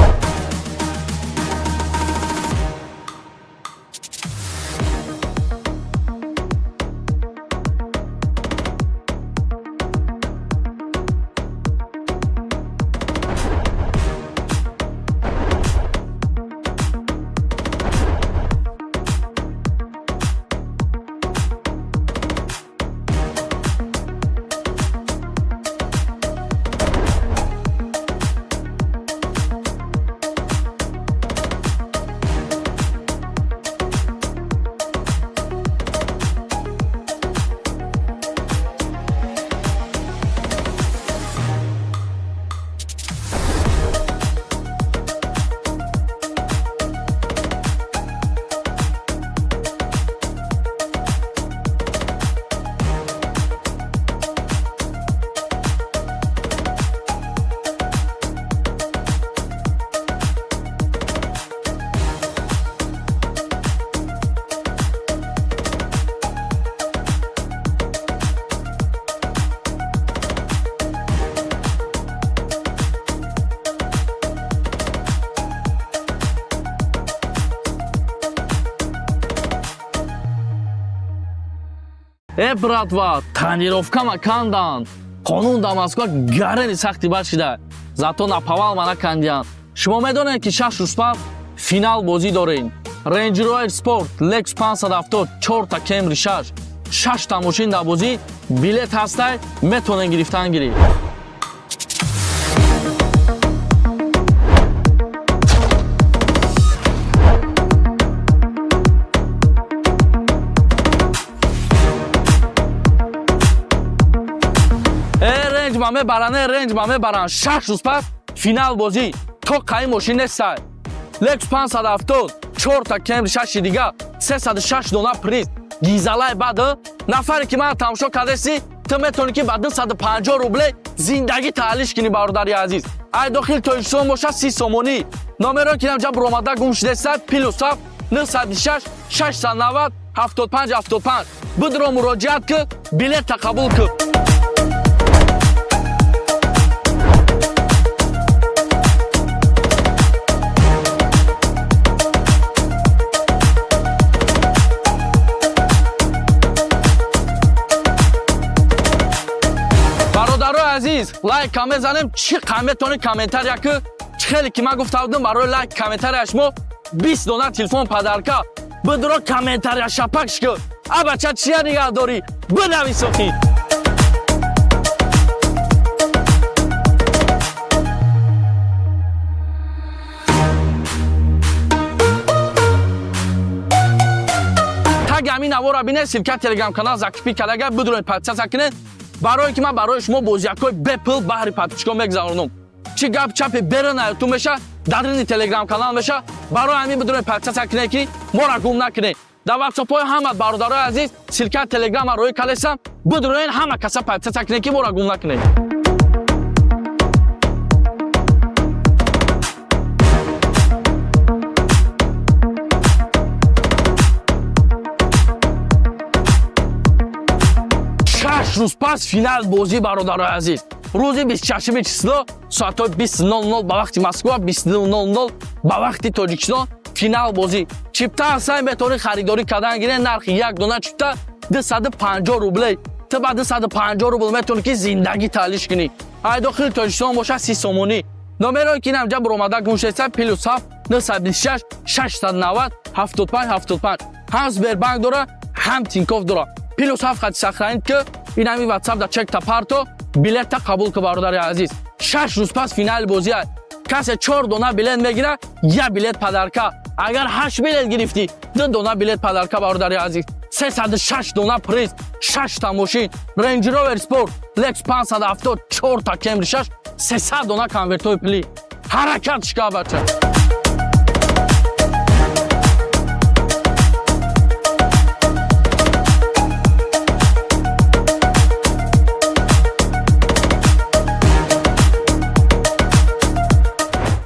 [SPEAKER 1] братва, тренировка макандан. Қонун да Москва гарани сахти бар шида. Зато напавал мана кандиян. Шумо медонед ки 6 рӯз пас финал бозӣ дорем. Range Rover Sport Lex 570 4 та Camry 6 та мошин дар бозӣ билет ҳастай метавонед гирифтан гиред. Range ба мебаранд 6 рӯз пас финал бозӣ то қаи мошин нестай. Lex 570 4 та Camry 6 дига 306 дона приз гизалай баъд нафаре ки ман тамошо кардеси ту метавонӣ ки ба 250 рубле зиндагӣ таълиш кунӣ бародари азиз. ай дохили Тоҷикистон боша 30 сомонӣ номеро ки ҷа буромада гум шудеста +7 926 690 75 75 бидро муроҷиат ки билета қабул ки. Азиз, лайк каме занем чи қаметони комментария ки чи хеле ки ман гуфта будам барои лайк комментария шумо 20 дона телефон падарка бидро комментария шапакш ки абача чия нигах дори бидави сохи. таги ҳамин навора бинед силка телеграм канал закипи калага бидроед подписатсия кунед барое ки ман барои шумо бозиякҳои бепул баҳри подписчикон мегузаронам. чи гап чапи берун ютуб меша дарини телеграм канал меша барои ҳамин бидроед подписатсия кунед ки моро гум накунед. дар ватсапҳои ҳама бародарои азиз силка телеграм рои калесам бидроед ҳама каса подписатсия кунед ки моро гум накунед. рӯз пас финал бозӣ бародарои азиз рӯзи 26 число соатҳои 20:00 ба вақти Москва 22:00 ба вақти Тоҷикистон финал бозӣ. чипта ҳастай метавонӣ харидорӣ кардан гиред нархи як дона чипта 250 рубле. ту ба 250 рубл метавонӣ ки зиндагӣ таълиш кунӣ. ай дохили Тоҷикистон боша 30 сомонӣ номеро ки инам ҷа буромада гумшеса +7 926 690 75 75 ҳам Сбербанк дора ҳам Тинькофф дора +7 хати сохранид ки инами ватсап да чек та парто билета қабул ки бародари азиз 6 рӯз пас финали бозӣ аст. касе 4 дона билет мегира я билет падарка агар 8 билет гирифтӣ 2 дона билет падарка бародари азиз 306 дона приз 6 та мошин Range Rover Sport Lex 570 4 та Camry 6 300 дона конвертои пuli ҳаракат шика бача.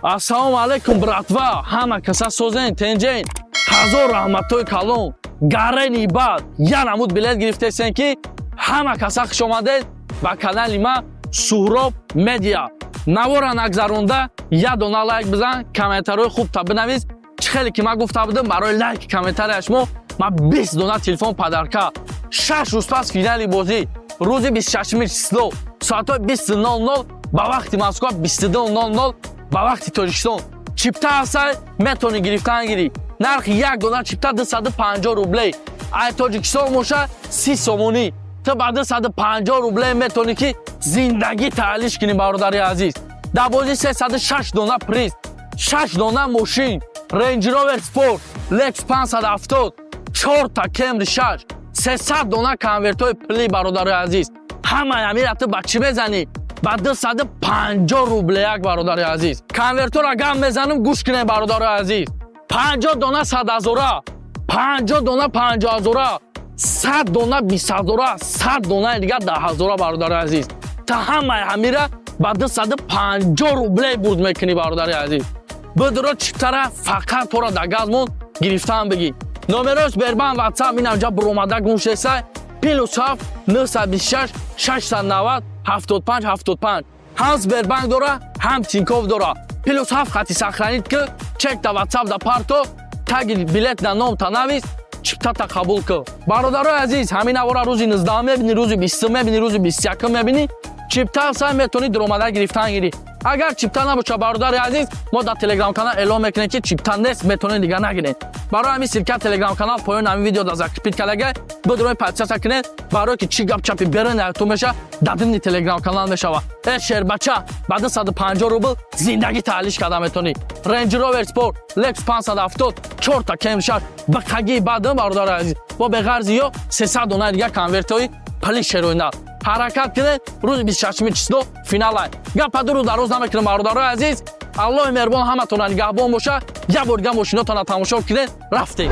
[SPEAKER 1] Ассалому алайкум братва, ҳама каса созен, тенҷен, ҳазор раҳматҳои калон, гарени бад, я намуд билет гирифтесен ки ҳама каса хуш омадед ба канали ман Суҳроб Медиа. Навора нагзаронда я дона лайк бизан, комментарҳои хуб та бинавиз. Чӣ хеле ки ман гуфта будам барои лайки комментария шумо ман 20 дона телефон падарка. 6 рӯз пас финали бозӣ, рӯзи 26 число, соатҳои 20:00 ба вақти Москва 22:00 ба вақти Тоҷикистон. чипта ҳастай метавонӣ гирифтан гирӣ. нархи як дона чипта 250 рубле. ай Тоҷикистон боша 30 сомонӣ. ту ба 250 рубле метавонӣ ки зиндагӣ таълиш кунӣ бародари азиз. дар бозӣ 306 дона приз 6 дона мошин Range Rover Sport Lex 570 4 та Camry 6 300 дона конвертои пuli бародари азиз. ҳамаи ҳамира ту ба чӣ мезанӣ? ба 250 рублеяк бародари азиз. конвертора гам мезанам гӯш кунед бародари азиз. 50 дона 100,000, 50 дона 50,000, 100 дона 20,000, 100 дона дига 10,000 бародари азиз. та ҳамаи ҳамира ба 250 рубле бурд мекунӣ бародари азиз. бидро чиптара фақат тора да газмон гирифтан бигӣ. номеро Сбербанк ватсап инам ҷа буромада гумшеса +7 926 690 75 75 ҳам Сбербанк дора ҳам Тинькофф дора +7 хати сохранид ки чек да ватсап да парто таги билет да ном та навис чиптата қабул кӯ. Бародарои азиз, ҳамин авора рӯзи 19 мебини, рӯзи 20 мебини, рӯзи 21 мебини. Чипта сам метони даромада гирифтан гири. Агар чипта набоша бародари азиз, мо дар телеграм канал эълон мекунем ки чипта нест, метонед дига нагиред. Барои ҳамин сирка телеграм канал поёни ҳамин видео дар закрепит кардага бидрои подписка кунед, барои ки чӣ гап чапи берунатон меша дар дини телеграм канал мешава. Шербача ба 250 рубл зиндагӣ таълиш карда метонӣ. Range Rover Sport Lex 570 4 та кемшар ба қаги бадам бародари азиз. Бо беғарзи ё 300 дона дига конвертои пали шероинал. ҳаракат кунед, рӯзи 26 число финал ай. Гапа ду рӯз дар рӯз намекунем бародарои азиз. Аллоҳи меҳрубон ҳаматонро нигаҳбон боша. Як бор дига мошинотонро тамошо кунед, рафтед.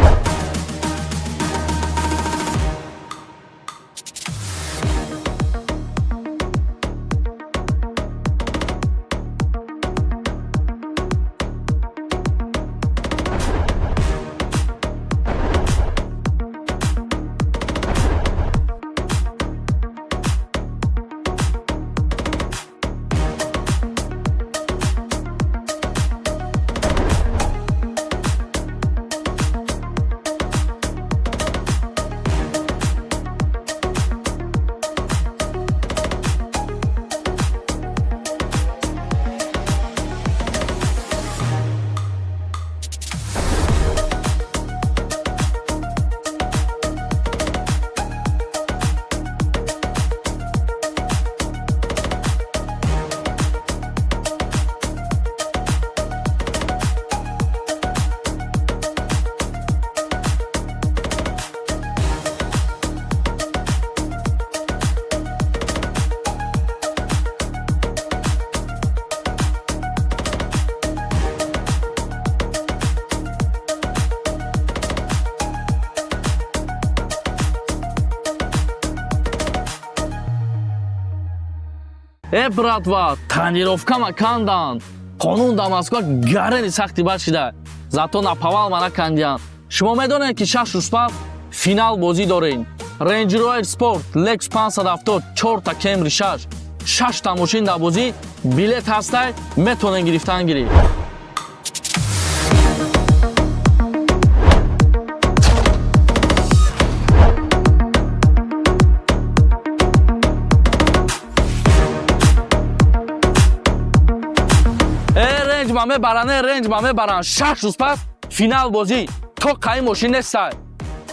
[SPEAKER 1] Братва, тренировка макандан. Қонун дар Москва гарани сахти бар шуда. Зато напавал мана кандиан. Шумо медонед ки 6 рӯз пас финал бозӣ дорем. Range Rover Sport Lex 570 4 та Camry 6 та мошин дар бозӣ билет ҳастай метонен гирифтан гиред. Ренж ма мебаранд 6 рӯз пас финал бозӣ. То қаи мошин нестай.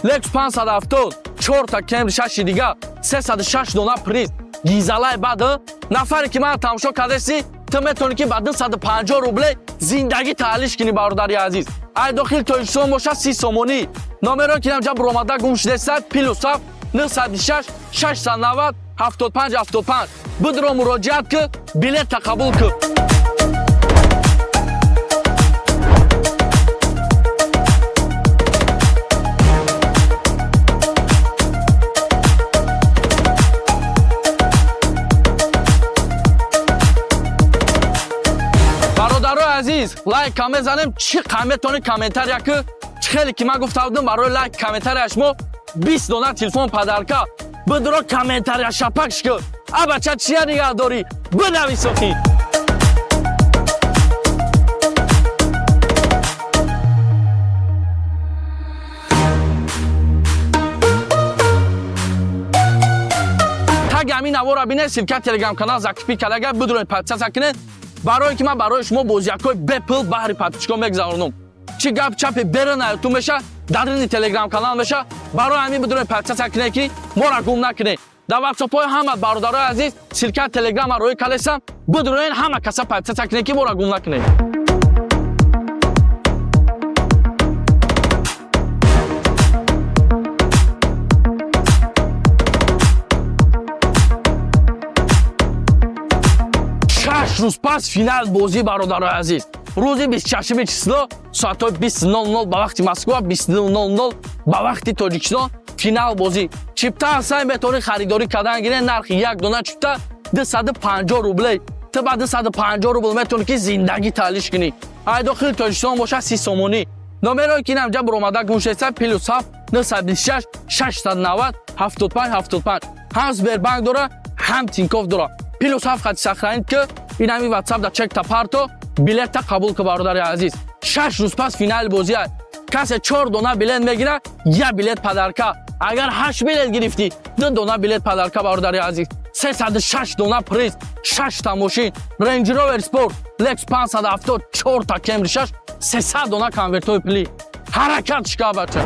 [SPEAKER 1] Lex 570 4 та Camry 6 дига 306 дона приз. Гизалай баъд нафаре ки ман тамошо кардаси, ту метони ки ба 250 рубле зиндагӣ таълиш кунӣ бародари азиз. Ай дохил Тоҷикистон боша 30 сомонӣ. Номеро ки намҷа буромада гум шудеса +7 926 690 75 75. Бидро муроҷиат ки билета қабул ки. азиз, лайк каме занем, чӣ қайметони комментария ки хеле ки ман гуфта будам барои лайк комментария шумо 20 дона телефон падарка. Бидро комментария шапакш ки абача чия нигаҳ дорӣ бинависоти. таги ҳамин навора бинед, силка телеграм канал закрепи кардага бидроед подписка кунед, барои ки ман барои шумо бозиякҳои бепул баҳри подписчикон мегузаронам. чӣ гап чапи берунатон меша дар ини телеграм канал меша. барои ҳамин бидроед подписка кунед ки моро гум накунед. дар ватсапҳои ҳама бародарои азиз силка телеграма рӯи калесам, бидроед ҳама каса подписка кунед ки моро гум накунед. рӯз пас финал бозӣ бародарои азиз. рӯзи 26 число соатҳои 20:00 ба вақти Москва, 22:00 ба вақти Тоҷикистон финал бозӣ. чипта асай метавонӣ харидорӣ кардан гиред. нархи як дона чипта 250 рубле. ту ба 250 рубл метавонӣ ки зиндагӣ таълиш кунӣ. ай дохили Тоҷикистон боша 30 сомонӣ. номеро ки намҷа буромада гӯшеса +7 926 690 75 75. ҳам Сбербанк дора, ҳам Тинькофф дора. +7 хати сохранид ки ин ҳамин ватсап да чек та парто билета қабул ки бародари азиз. 6 рӯз пас финали бозӣ ай. کسی 4 دونه بلیت میگیره یه بلیت پدرکا. اگر 8 بلیت گرفتی 2 دونه بلیت پدرکا برادر عزیز. 306 دونه پریز، 6 تا ماشین، رنج روور اسپورت، لکس 570، 4 تا کمری 6، 300 دونه کنورتوی پلی. حرکت شکا بچه.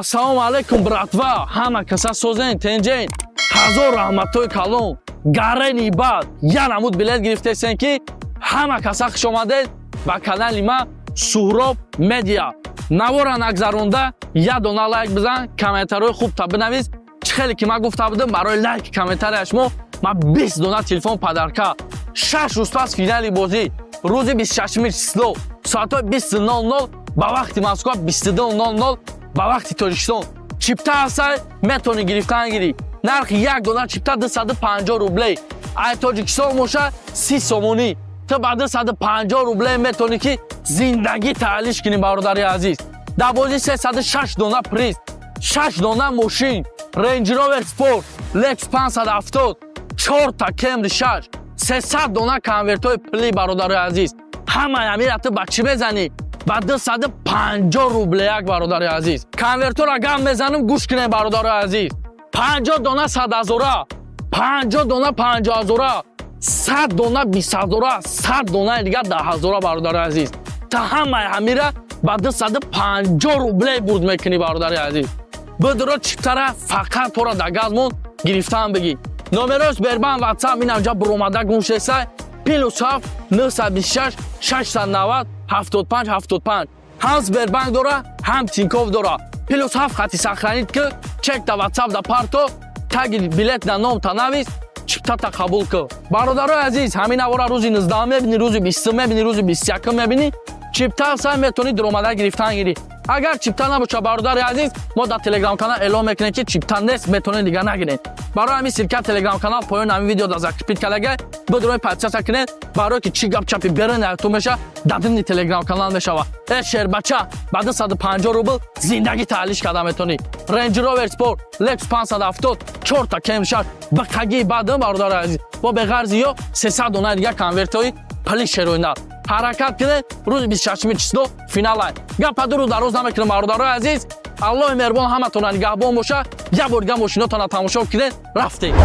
[SPEAKER 1] Ассалому алейкум, братва! Ҳама каса созен, тенҷен, ҳазор раҳматҳои калон, гарени бад, я намуд билет гирифтесен ки ҳама каса хуш омадед ба канали ма Суҳроб медиа. Навора нагзаронда, я дона лайк бизан, комментарҳои хубта бинавиз. Чӣ хеле ки ман гуфта будам, барои лайки комментарияш мо 20 дона телефон падарка. 6 рӯз пас финали бозӣ, рӯзи 26 число, соатҳои 20:00 ба вақти Москва, 22:00 ба вақти Тоҷикистон. Чипта ҳастай метавонӣ гирифтан гирӣ. Нархи як дона чипта 250 рублей. Ай Тоҷикистон моша 30 сомонӣ. То ба 250 рублей метавонӣ ки зиндагӣ таҳаллиш кунӣ бародари азиз. Дар бозӣ 306 дона приз, 6 дона мошин, Range Rover Sport, Lex 570, 4 та Camry 6, 300 дона конвертҳои пли бародари азиз. Ҳамаи ҳамира ту ба чӣ мезанӣ? Ба 250 рублеяк бародари азиз. Конвертора гам мезанам, гӯш кунед бародари азиз. 50 дона 100 ҳазора, 50 дона 50 ҳазора, 100 дона 20 ҳазора, 100 дона дига 10 ҳазора бародари азиз. Та ҳамаи ҳамира ба 250 рублей бурд мекунӣ бародари азиз. Бидро чиптара фақат тора да газмон гирифтан бигӣ. Номерои Сбербанк WhatsApp инамҷа буромада гӯшесай +7 926 690 75 75. ҳам Сбербанк дора, ҳам Тинькофф дора. +7 хати сахранид ки чек да WhatsApp да парто, таги билет да ном та навис, чиптата қабул ки. Бародарои азиз, ҳамин авора рӯзи 19 мебини, рӯзи 20 мебини, рӯзи 21 мебини. Чипта сай метавонӣ дуромада гирифтан гирӣ. Агар чипта набоша бародари азиз, мо дар телеграм канал эълон мекунем ки чипта нест, метавонед дига нагиред. Барои ҳамин силка телеграм канал поёни ҳамин видео да закрепит кардагай, бидрои подписка кунед, барои ки чӣ гап чапи берен ягтун меша, дар димни телеграм канал мешава. Шербача ба 250 рубл зиндагӣ таҳаллиш карда метавонӣ. Range Rover Sport, Lex 570, 4 та Camry 6, ба қаги баъдам бародари азиз. Бо беғарзи ё 300 дона дига конвертҳои пли шероиндар. ҳаракат кунед, рӯзи 26 число финал ай. Гапа ду рӯз дароз намекунем бародарои азиз. Аллоҳи меҳрубон ҳаматона нигаҳбон боша. Як бор дига мошинотона тамошо кунед, рафтем.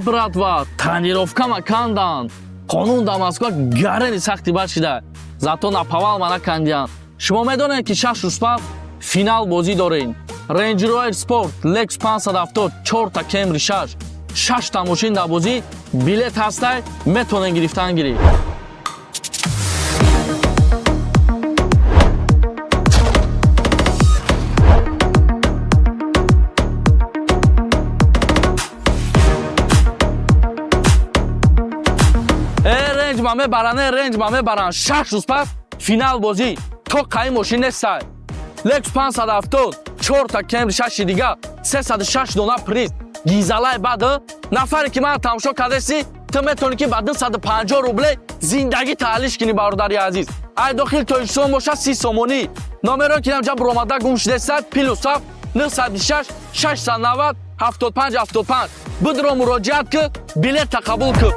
[SPEAKER 1] Братва, тренировкама кандан. Қонун да Москва гарени сахти бар шуда. Зато напавал мана кандиан. Шумо медонед ки 6 рӯз пас финал бозӣ дорем. Range Rover Sport, Lex 570, 4 та Camry 6, 6 та мошин да бозӣ, билет ҳастай, метавонед гирифтан гирӣ. Range ба мебаранд 6 рӯз пас финал бозӣ. То қаи мошин нестай. Lex 570, 4 та Camry 6 дига, 306 дона приз. Гизалай баъд нафаре ки ман тамошо кардаси, تو میتونی که با 250 روبل زندگی تعلیش کنی برادری عزیز. ای داخل تویشون باشه 30 سومونی. نمره که اینجا برآمده گوش دستت پلوس 926 690 75 75. بدرو مراجعت که بلیط قبول کن.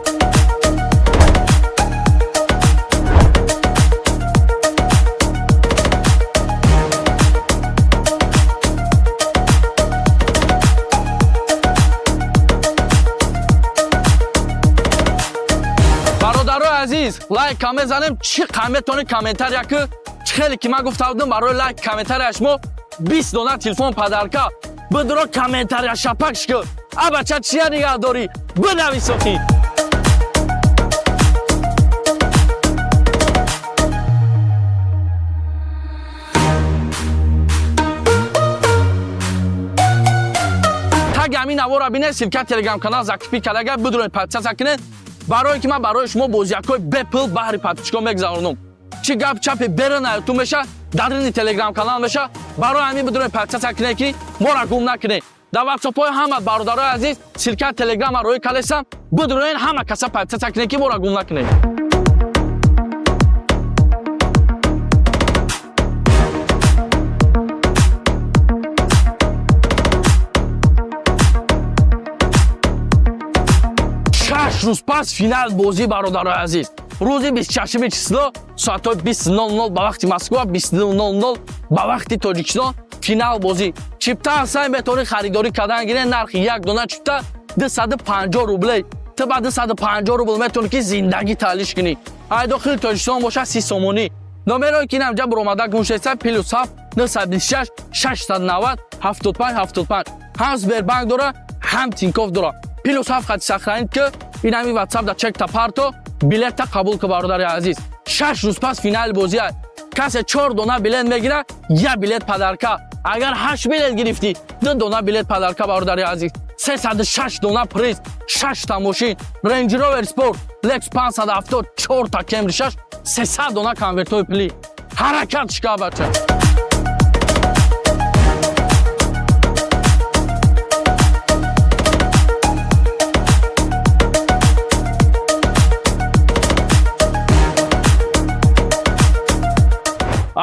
[SPEAKER 1] عزیز لایک کامنت زنیم چی قیمتونه کامنتر یا که خیلی که من گفته بودم برای لایک کامنتر شما 20 دلار تلفن پدرکا بدرو کامنتر یا شپکش کن بچه چیه نگه داری بنویس اخی تگ همین نوار بینه سیلکت تلگرام کانال زکیپی کلگه بدرو پدچه سکنه برای که من برای شما بازیکای بپل بحری پاپچیکو میگذارونم چی گپ چپ برن ایتون بشه در این تلگرام کانال بشه برای همین بدون پچه سکنه که ما را گم نکنه در واتساپ های همه برادرای عزیز شرکت تلگرام روی کلسم بدون همه کسا پچه سکنه که ما را گم نکنه روز پس فینال بازی برادرای عزیز روز 26 چسلو ساعت 20:00 با وقت مسکو 22:00 با وقت تاجیکستان فینال بازی چیپتا سعی می‌کنه خریداری کردن گیره نرخ یک دونه چیپتا 250 روبل تو بعد 250 روبل میتونی که زندگی تعلیش کنی ای داخل تاجیکستان باشه 30 سومونی نمره که اینجا برآمده گوش است پلوس 926 690 75 75 هم سبربانک داره هم تینکوف داره پلوس 7 خط سخرانید که این همی واتساپ دا چک تا پارتو بلیت تا قبول که برادر عزیز 6 روز پس فینال بازی است کسی 4 دونه بلیت میگیره یا بلیت پدرکا اگر 8 بلیت گرفتی 2 دونه بلیت پدرکا برادر عزیز 306 دونه پریز 6 تا ماشین رنج روور اسپورت لکس 570 4 تا کمری 6 300 دونه کانورتوی پلی حرکت شکا بچه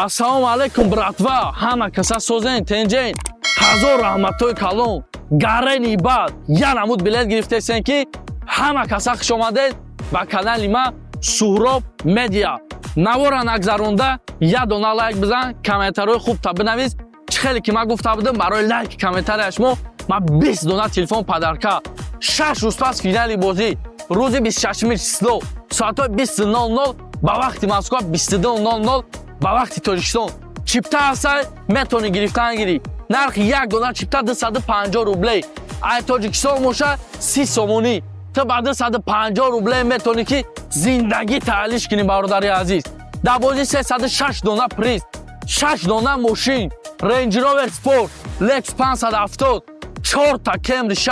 [SPEAKER 1] Assalomu alaykum bratva, hamma kasa so'zing, tenjang, hazor rahmatoy kalon, garani bad, yana mud bilet giriftesenki, hamma kasa xush omaded ba kanali ma Suhrob Media. Navora nagzarunda ya dona like bizan, kommentaryoy khub ta binaviz. Chkheli ki man gufta budim baroy like kommentaryash mo, ma 20 dona telefon padarka. 6 roz pas finali bozi, rozi 26 число, saat 20:00 ba vaqti Moskva 22:00 با وقتی تاجیکستان چیپتا هسته میتونی گرفتن گیری نرخ یک دلار چیپتا 250 روبل ای تاجیکستان موشه 30 سومونی تو بعد 250 روبل میتونی که زندگی تعلیش کنی برادری عزیز در بازی 306 دونه پریز 6 دونه ماشین رنج روور اسپورت لکس 570 4 تا کمری 6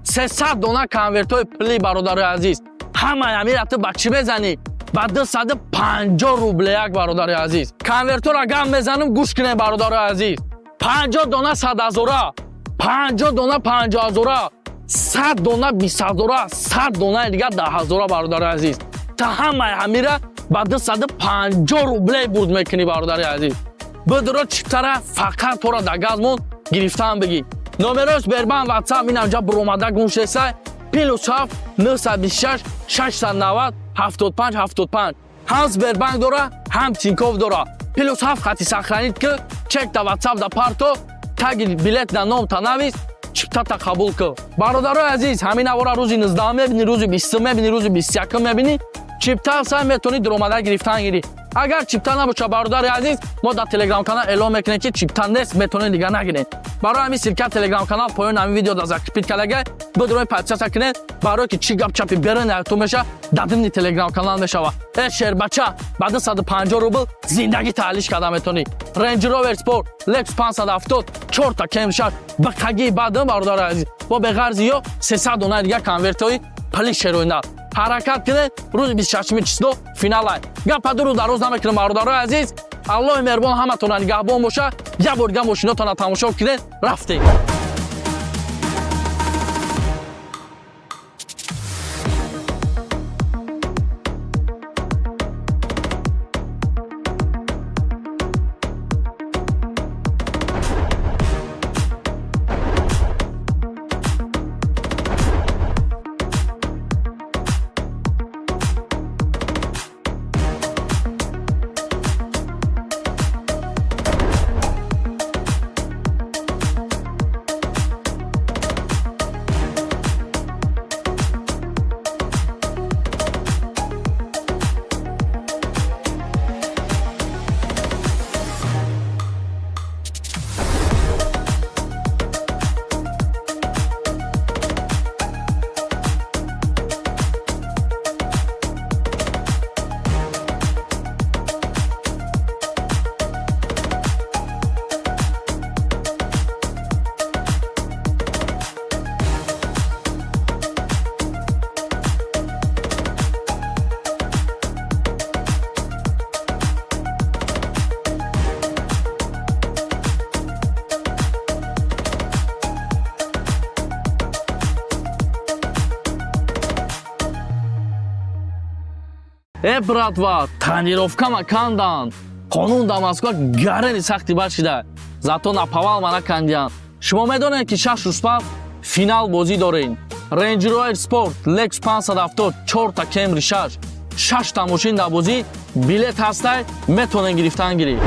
[SPEAKER 1] 300 دونه کانورتوی پلی برادری عزیز همه امیرت بچه بزنی با 250 روبل یک برادر عزیز کانورتور اگر میزنم گوش کنه برادر عزیز 50 دونه 100,000 50 دونه 50,000 100 دونه 20,000 100 دونه دیگه 10,000 برادر عزیز تا همه همیره با 250 روبل برد میکنی برادر عزیز بدرو چیپتره فقط تو را در گازمون گرفتن بگی نمرش بربان واتساپ این اینجا برآمده گوش است پلوس 926 690 75 75 هم سبربانک داره هم تینکوف داره پلوس 7 خطی سخرانید که چک تا واتساپ دا پارتو تگ بلیت دا نام تا نویس چیپتا تا قبول که برادرای عزیز همین اوارا روزی 19 میبینی روزی 20 میبینی روزی 21 میبینی چیپتا سعی میتونی درآمده گرفتن گیری اگر چیپتا نباشه برادر عزیز ما در تلگرام کانال اعلام میکنیم که چیپتا نیست میتونید دیگه نگیرید برای همین شرکت تلگرام کانال پایان همین ویدیو در زکیپیت کلگه بدون پچه سکنید برای که چی گپ چپی برن تو میشه دادن تلگرام کانال میشه ای شهر بچه بعد 150 روبل زندگی تعلیش کرده میتونی رنج روور اسپورت لکس 570 4 تا کمری 6 بقگی بعد برادر عزیز با به غرضی 300 دونه دیگه کانورتوی پلی شروینال حرکت کنه روز 26 چسلو فینال ای گپ دو روز در روز نمیکنه برادرای عزیز الله مهربان همتون نگهبان باشه یه بار دیگه ماشیناتون تماشا کنید رفتید братва, тренировка макандан. Қонун да Москва гарани сахти башида. Зато напавал мана кандиан. Шумо медонед ки 6 рӯз пас финал бозӣ дорем. Range Rover Sport Lex 570 4 та Camry 6 та мошин дар бозӣ билет ҳастай метавонед гирифтан гиред.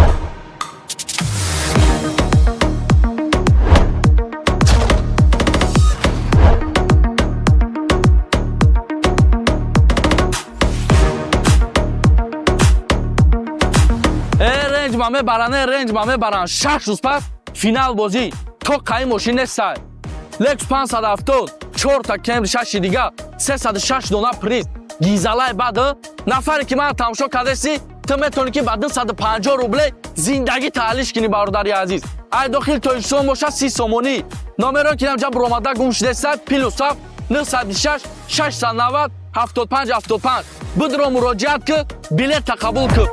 [SPEAKER 1] Range ма мебаранд 6 рӯз пас финал бозӣ то қаи мошин нестай. Lex 570 4 та Camry 6 дига 306 дона приз гизалай баъд нафаре ки ман тамошо кардеси ту метавонӣ ки ба 250 рубле зиндагӣ таҳлиш кунӣ бародари азиз. ай дохил Тоҷикистон боша 30 сомонӣ. номеро ки инҷа буромада гум шудеста +7 926 690 75 75 бидро муроҷиат ки билета қабул ки.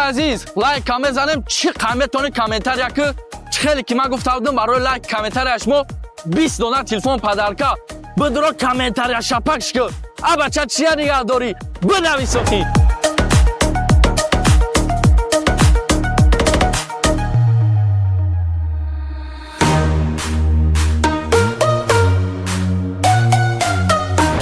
[SPEAKER 1] азиз лайк кам мезанем чӣ қайметони комментария ки чӣ хеле ки ман гуфта будам барои лайк комментария шумо 20 дона телефон падарка бидро комментария шапакш ки абача чия нигаҳ дорӣ бинависоти.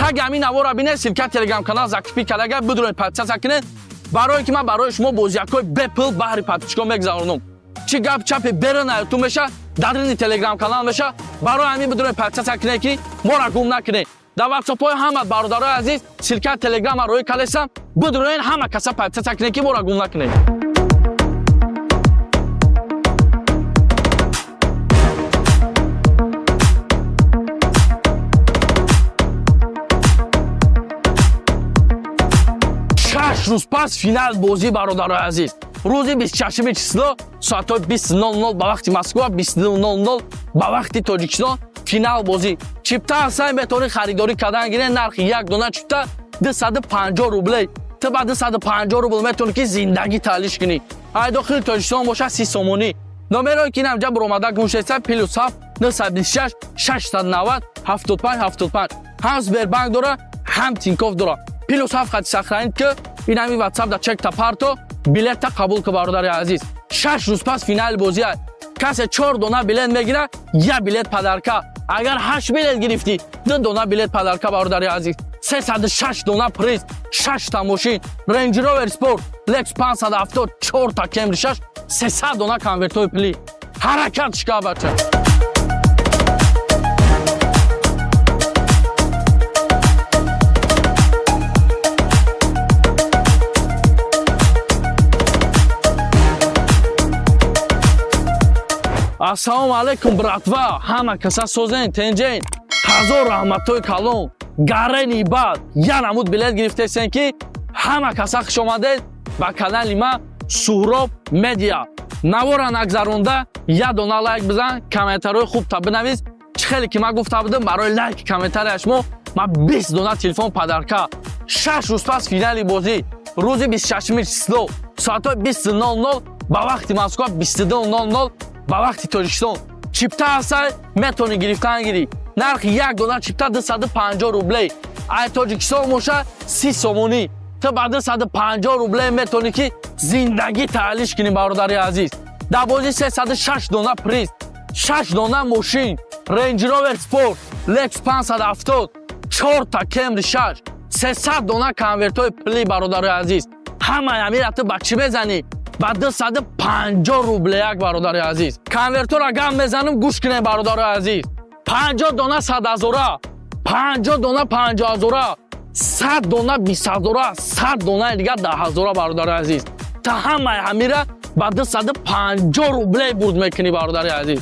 [SPEAKER 1] таги ҳамин навора бинед силка телеграм канал закипи калага бидроед подписатсия кунед барое ки ман барои шумо бозиякҳои бепул баҳри подписчикон мегузаронам. чӣ гап чапи берун ютуб меша дарини телеграм канал меша барои ҳамин бидроед подписатсия кунед ки моро гум накунед. дар ватсапҳои ҳама бародарои азиз силка телеграма роҳи калесам бидроед ҳама каса подписатсия кунед ки моро гум накунед. рӯз пас финал бозӣ бародарои азиз рӯзи 26 число соатҳои 20:00 ба вақти Москва 22:00 ба вақти Тоҷикистон финал бозӣ. чипта ҳастай метавонӣ харидорӣ кардан гиред. нархи як дона чипта 250 рубле. ту ба 250 рубл метавонӣ ки зиндагӣ таҳлиш кунӣ. ай дохили Тоҷикистон боша 30 сомонӣ. номеро ки инҷа буромада гумшеса +7 926 690 75 75 ҳам Сбербанк дора ҳам Тинькофф дора. +7 хати сохранид ки ин ҳамин ватсап да чек та парто билета қабул ки бародари азиз. 6 рӯз пас финали бозӣ аст. касе 4 дона билет мегира я билет падарка. агар 8 билет гирифтӣ 2 дона билет падарка бародари азиз. 306 дона приз 6 та мошин Range Rover Sport Lex 570 4 та Camry 6 300 дона конвертои пuli. ҳаракат шика бача. ассалому алайкум братва, ҳама каса созен тенҷен ҳазор раҳматҳои калон гарени бад я намуд билет гирифтесен ки ҳама каса хуш омадед ба канали ма Суҳроб медиа. навора нагзаронда я дона лайк бизан, комментарҳои хуб та бинавис. чӣ хеле ки ман гуфта будам барои лайки комментария шумо ман 20 дона телефон падарка. 6 рӯз пас финали бозӣ рӯзи 26 число соатҳои 20:00 ба вақти Москва 22:00 ба вақти Тоҷикистон. чипта ҳастай метавонӣ гирифтан гирӣ. нархи як дона чипта 250 рубле. ай Тоҷикистон боша 30 сомонӣ. ту ба 250 рубле метавонӣ ки зиндагӣ таҳлиш кунӣ бародари азиз. дар бозӣ 306 дона приз 6 дона мошин Range Rover Sport Lex 570 4 та Camry 6 300 дона конвертои пuli бародари азиз. ҳама ҳамира ту ба чӣ мезанӣ? ба 250 рубле як бародари азиз. конвертора гам мезанам гӯш кунед бародари азиз. 50 дона 100,000, 50 дона 50,000, 100 дона 20,000, 100 дона дига 10,000 бародари азиз. та ҳамаи ҳамира ба 250 рубле бурд мекунӣ бародари азиз.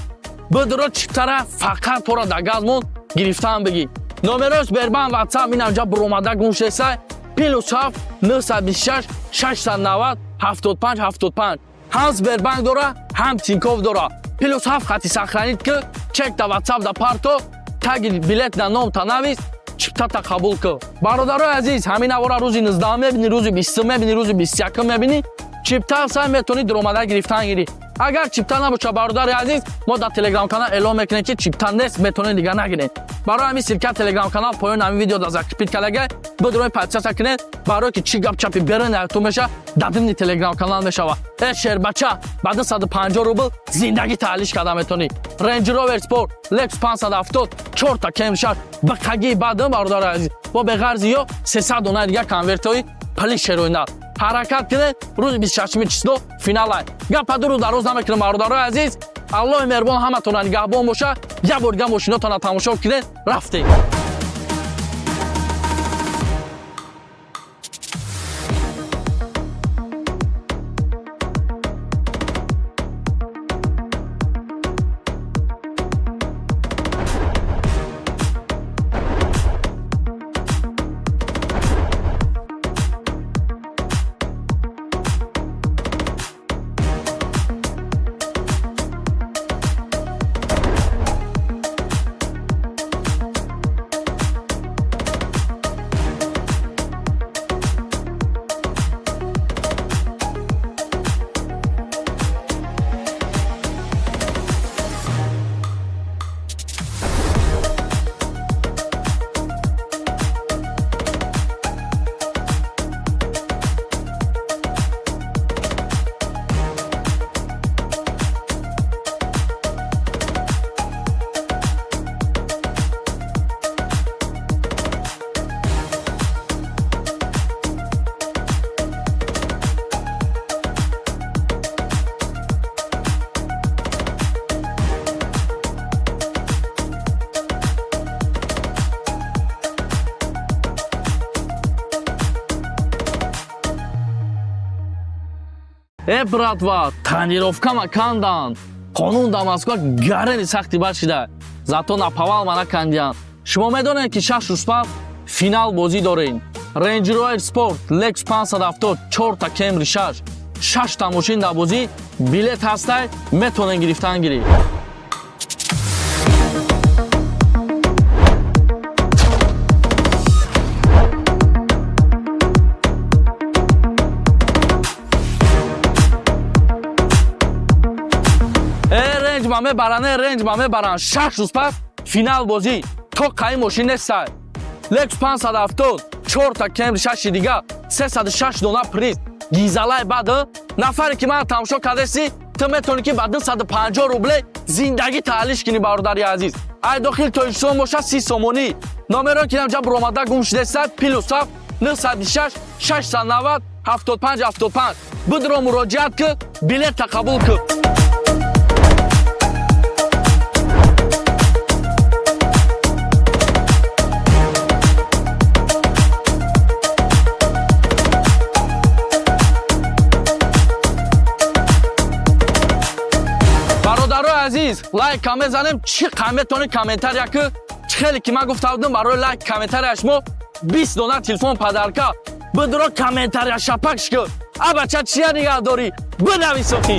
[SPEAKER 1] бидро чиптара фақат тора да газмон гирифтан бигӣ. номеро Сбербанк ватсап ин анҷа буромада гумшесай +7 926 690 75 75 ҳам Сбербанк дора ҳам Тинькофф дора. +7 хати сохранид ки чек да ватсап да парто таги билет да ном та навис чиптата қабул кӯ. Бародарои азиз, ҳамин аввора рӯзи 19 мебини, рӯзи 20 мебини, рӯзи 21 мебини. Чипта сай метавонӣ даромада гирифтан гирӣ. Агар чипта набошад, бародари азиз, мо дар телеграм канал эълон мекунем ки чипта нест, метавонед дига нагиред. Барои ҳамин силка телеграм канал поёни ҳамин видео дар закрепит кардага бидрои подписка кунед, барое ки чӣ гап чапи берун ягтун меша дар димни телеграм канал мешава. Шербача ба 250 рубл зиндагӣ таҳлиш карда метавонӣ. Range Rover Sport Lexus 570 4 та кемшар бақаги бадым бародари азиз. Бо беғарзи ё 300 дона дига конвертои плиш шероиндар. ҳаракат кунед, рӯзи 26 число финал аст. Гапа ду рӯз дароз намекунем бародарои азиз. Аллоҳи меҳрубон ҳаматона нигаҳбон боша. Як бор дига мошинотона тамошо кунед, рафтем. Братва, тренировка макандан. Қонун дар Москва гарани сахти бар шуда. Зато напавал мана кандиан. Шумо медонед ки 6 рӯз пас финал бозӣ дорем. Range Rover Sport Lexus 570 4 та Camry 6 та мошин дар бозӣ билет ҳастай, метавонед гирифтан гиред. Range мебаранд 6 рӯз пас финал бозӣ. То қаи мошин нестай. Lexus 570 4 та Camry 6 дига 306 дона приз. Гизалай баъд нафаре ки ман тамошо кардаси, ту метавонӣ ки ба 250 рубле зиндагӣ таҳлиш кунӣ бародари азиз. Ай дохил Тоҷикистон боша 30 сомонӣ. Номеро ки инҷа буромада гум шудеста +7 926 690 75 75. Бидро муроҷиат ки билета қабул ки. азиз, лайк мезанем, чӣ қайметони комментария ки хеле ки ман гуфта будам барои лайк комментария шумо 20 дона телефон падарка. Бидро комментария шапакш ки абача чия нигаҳ дорӣ бинависоти.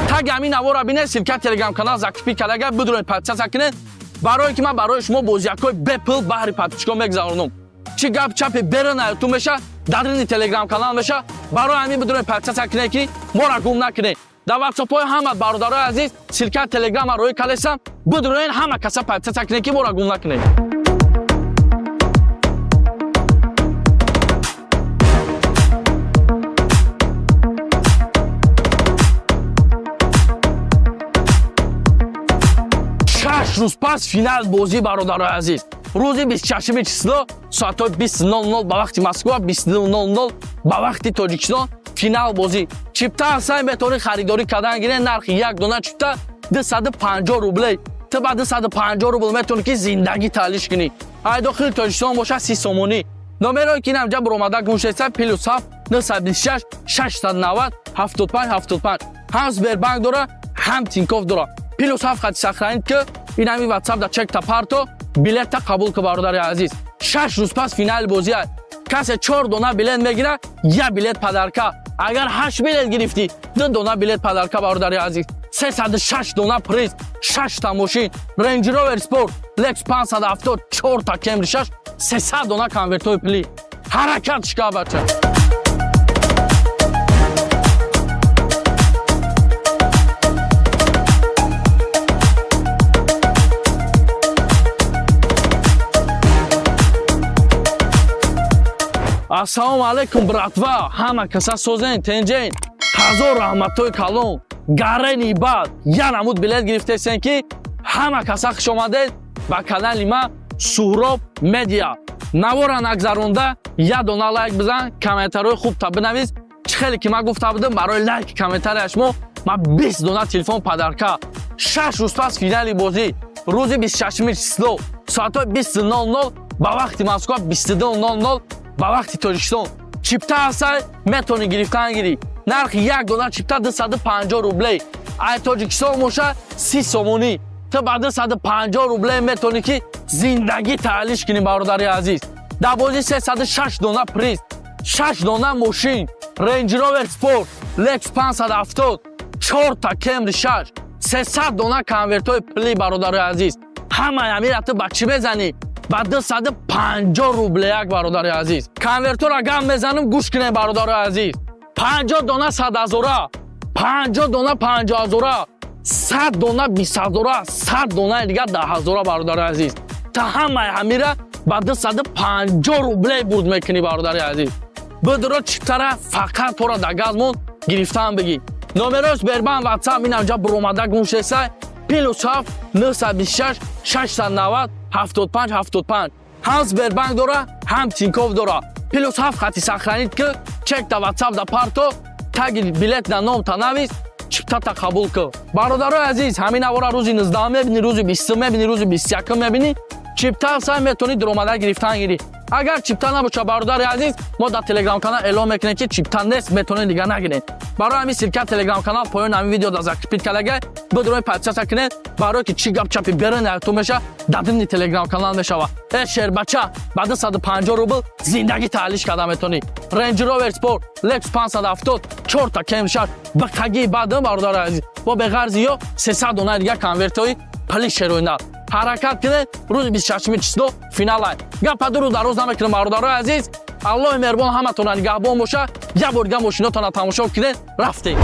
[SPEAKER 1] таги ҳамин аввора бинед, силка телеграм канал закрепи кардага бидроед подписка кунед. барое ки ман барои шумо бозиякҳои бепул баҳри подписчикон мегузаронам. чӣ гап чапи берун аётун меша, дар ини телеграм канал меша. барои ҳамин бидроед подписка кунед ки мора гум накунед. дар ватсапҳои ҳама бародарои азиз силка телеграма роҳи кардастам. бидроед ҳама каса подписка кунед ки мора гум накунед. рӯз пас финал бозӣ бародарои азиз. рӯзи 26 число соатҳои 20:00 ба вақти Москва, 20:00 ба вақти Тоҷикистон финал бозӣ. чипта ҳастай метавонӣ харидорӣ кардан гиред. нархи як дона чипта 250 рубле. ту ба 250 рубл метавонӣ ки зиндагӣ таҳлиш кунӣ. ай дохили Тоҷикистон боша 30 сомонӣ. номерои ки инҷа буромада гӯшеста +7 926 690 75 75. ҳам Сбербанк дора, ҳам Тинькофф дора. +7 хати сохранид ки ин ҳамин ватсап да чек та парто билета қабул ки бародари азиз. 6 рӯз пас финали бозӣ аст. کسی 4 دونه بلیت میگیره یه بلیت پدرکا. اگر 8 بلیت گرفتی 2 دونه بلیت پدرکا برادر عزیز. 306 دونه پریز، 6 تا ماشین، رنج روور اسپورت، لکس 570، 4 تا کمری 6، 300 دونه کنورتوی پلی. حرکت شکا بچه. Ассалому алейкум, братва! Ҳама каса созен, тенҷен, ҳазор раҳматҳои калон, гарени бад, я намуд билет гирифтесен ки ҳама каса хуш омадед ба канали ма Суҳроб медиа. Навора нагзаронда я дона лайк бизан, комментарҳои хуб та бинавис. Чӣ хеле ки ман гуфта будам барои лайки комментарияш шумо ман 20 дона телефон падарка. 6 рӯз пас финали бозӣ, рӯзи 26 число, соатҳои 20:00 ба вақти Москва, 22:00 ба вақти Тоҷикистон. Чипта ҳастай метавонӣ гирифтан гирӣ. Нархи як дона чипта 250 рублей. Ай Тоҷикистон моша 30 сомонӣ. Ту ба 250 рублей метавонӣ ки зиндагӣ таҳлиш кунӣ бародари азиз. Дар бозӣ 306 дона приз, 6 дона мошин, Range Rover Sport, Lex 570, 4 та Camry 6, 300 дона конвертҳои пли бародари азиз. Ҳамаи ҳамира ту ба чӣ мезанӣ? Ба 250 рублеяк бародари азиз. Конвертора гам мезанам гӯш кунед бародари азиз. 50 дона 100 ҳазора, 50 дона 50 ҳазора, 100 дона 20 ҳазора, 100 дона дига 10 ҳазора бародари азиз. Та ҳамаи ҳамира ба 250 рублей бурд мекунӣ бародари азиз. Бидро чиптара фақат тора да газмон гирифтан бигӣ. Номерои Сбербанк WhatsApp инамҷа буромада гӯшесай +7 926 690 75 75. ҳам Сбербанк дора, ҳам Тинькофф дора. +7 хати сохранит ки чек да WhatsApp да парто, таги билет да ном та навис, чиптата қабул ки. Бародарои азиз, ҳамин авора рӯзи 19 мебини, рӯзи 20 мебини, рӯзи 21 мебини. Чипта сай метавонӣ дуромада гирифтан гирӣ. Агар чипта набоша бародари азиз, мо дар телеграм канал эълон мекунем ки чипта нест, метавонед дига нагиред. Барои ҳамин силка телеграм канал поёни ҳамин видео дар закрепит кардага бидрои подписка кунед, барое ки чӣ гап чапи берин ягтун меша дар димни телеграм канал мешава. Шербача ба 250 рубл зиндагӣ таҳлиш карда метавонӣ. Range Rover Sport, Lex 570, 4 та Camry 6 ба қагии бадам бародари азиз. Бо беғарзи ё 300 дона дига конвертҳои пли шероинда. ҳаракат кунед, рӯзи 26 число финал ай. Гапа дуру дароз намекунем бародарои азиз. Аллоҳи меҳрубон ҳаматона нигаҳбон боша. Як бор дига мошинотона тамошо кунед, рафтем.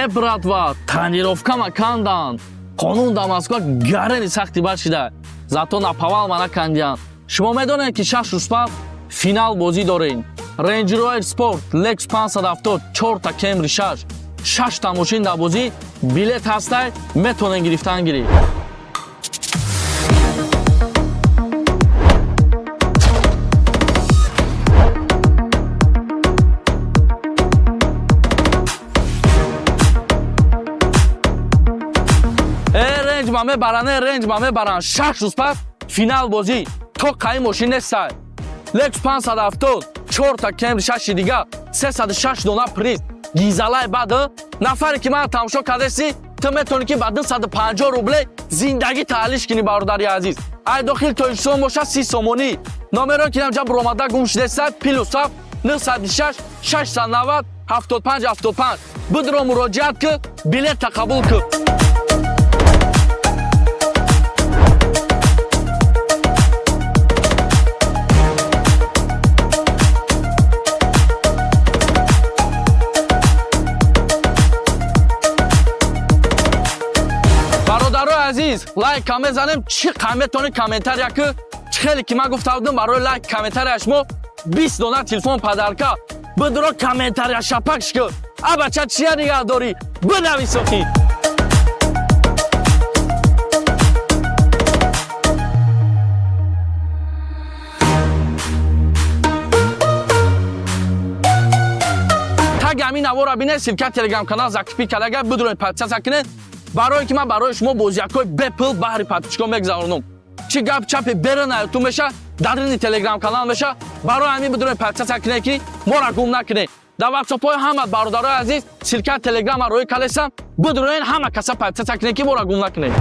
[SPEAKER 1] Братва, тренировка макандан. Қонун да Москва гарани сахти бар шуда. Зато напавал мана кандиан. Шумо медонед ки 6 рӯз пас финал бозӣ дорем. Range Rover Sport, Lex 570, 4 та Camry 6, 6 та мошин дар бозӣ. Билет ҳастай, метавонед гирифтан гирӣ. Range ма мебаранд 6 рӯз пас финал бозӣ. То қаи мошин нестай. Lex 570, 4 та Camry 6 дига, 306 дона приз. Гизалай баъд нафаре ки ман тамошо кардаси تو میتونی که با 250 روبل زندگی تعلیش کنی برادری عزیز. ای داخل تویشون باشه 30 سومونی. نمره که اینجا برآمده گوش دستت پلوس 926 690 75 75 بدرو مراجعت که بلیط قبول که. عزیز لایک کام بزنیم چی قیمتونه کامنتر یک خیلی که من گفته بودم برای لایک کامنتر شما 20 دلار تلفن پدرکا بدرو کامنتر شپکش که بچه چیه نگه داری بنویس اخی. تگ همین نوارا بینه شرکت تلگرام کانال زاکیپی کلاگه بدرو پادکست کنه برای که من برای شما بازیکای بپل بحری پاپچکو میگذارونم چی گپ چپ برن ایتون بشه در تلگرام کانال بشه برای همین بدون پادکست کنه که ما را گم نکنه در واتساپ های همه برادرای عزیز شرکت تلگرام روی کلسم بدون همه کسا پادکست کنه که ما را گم نکنه.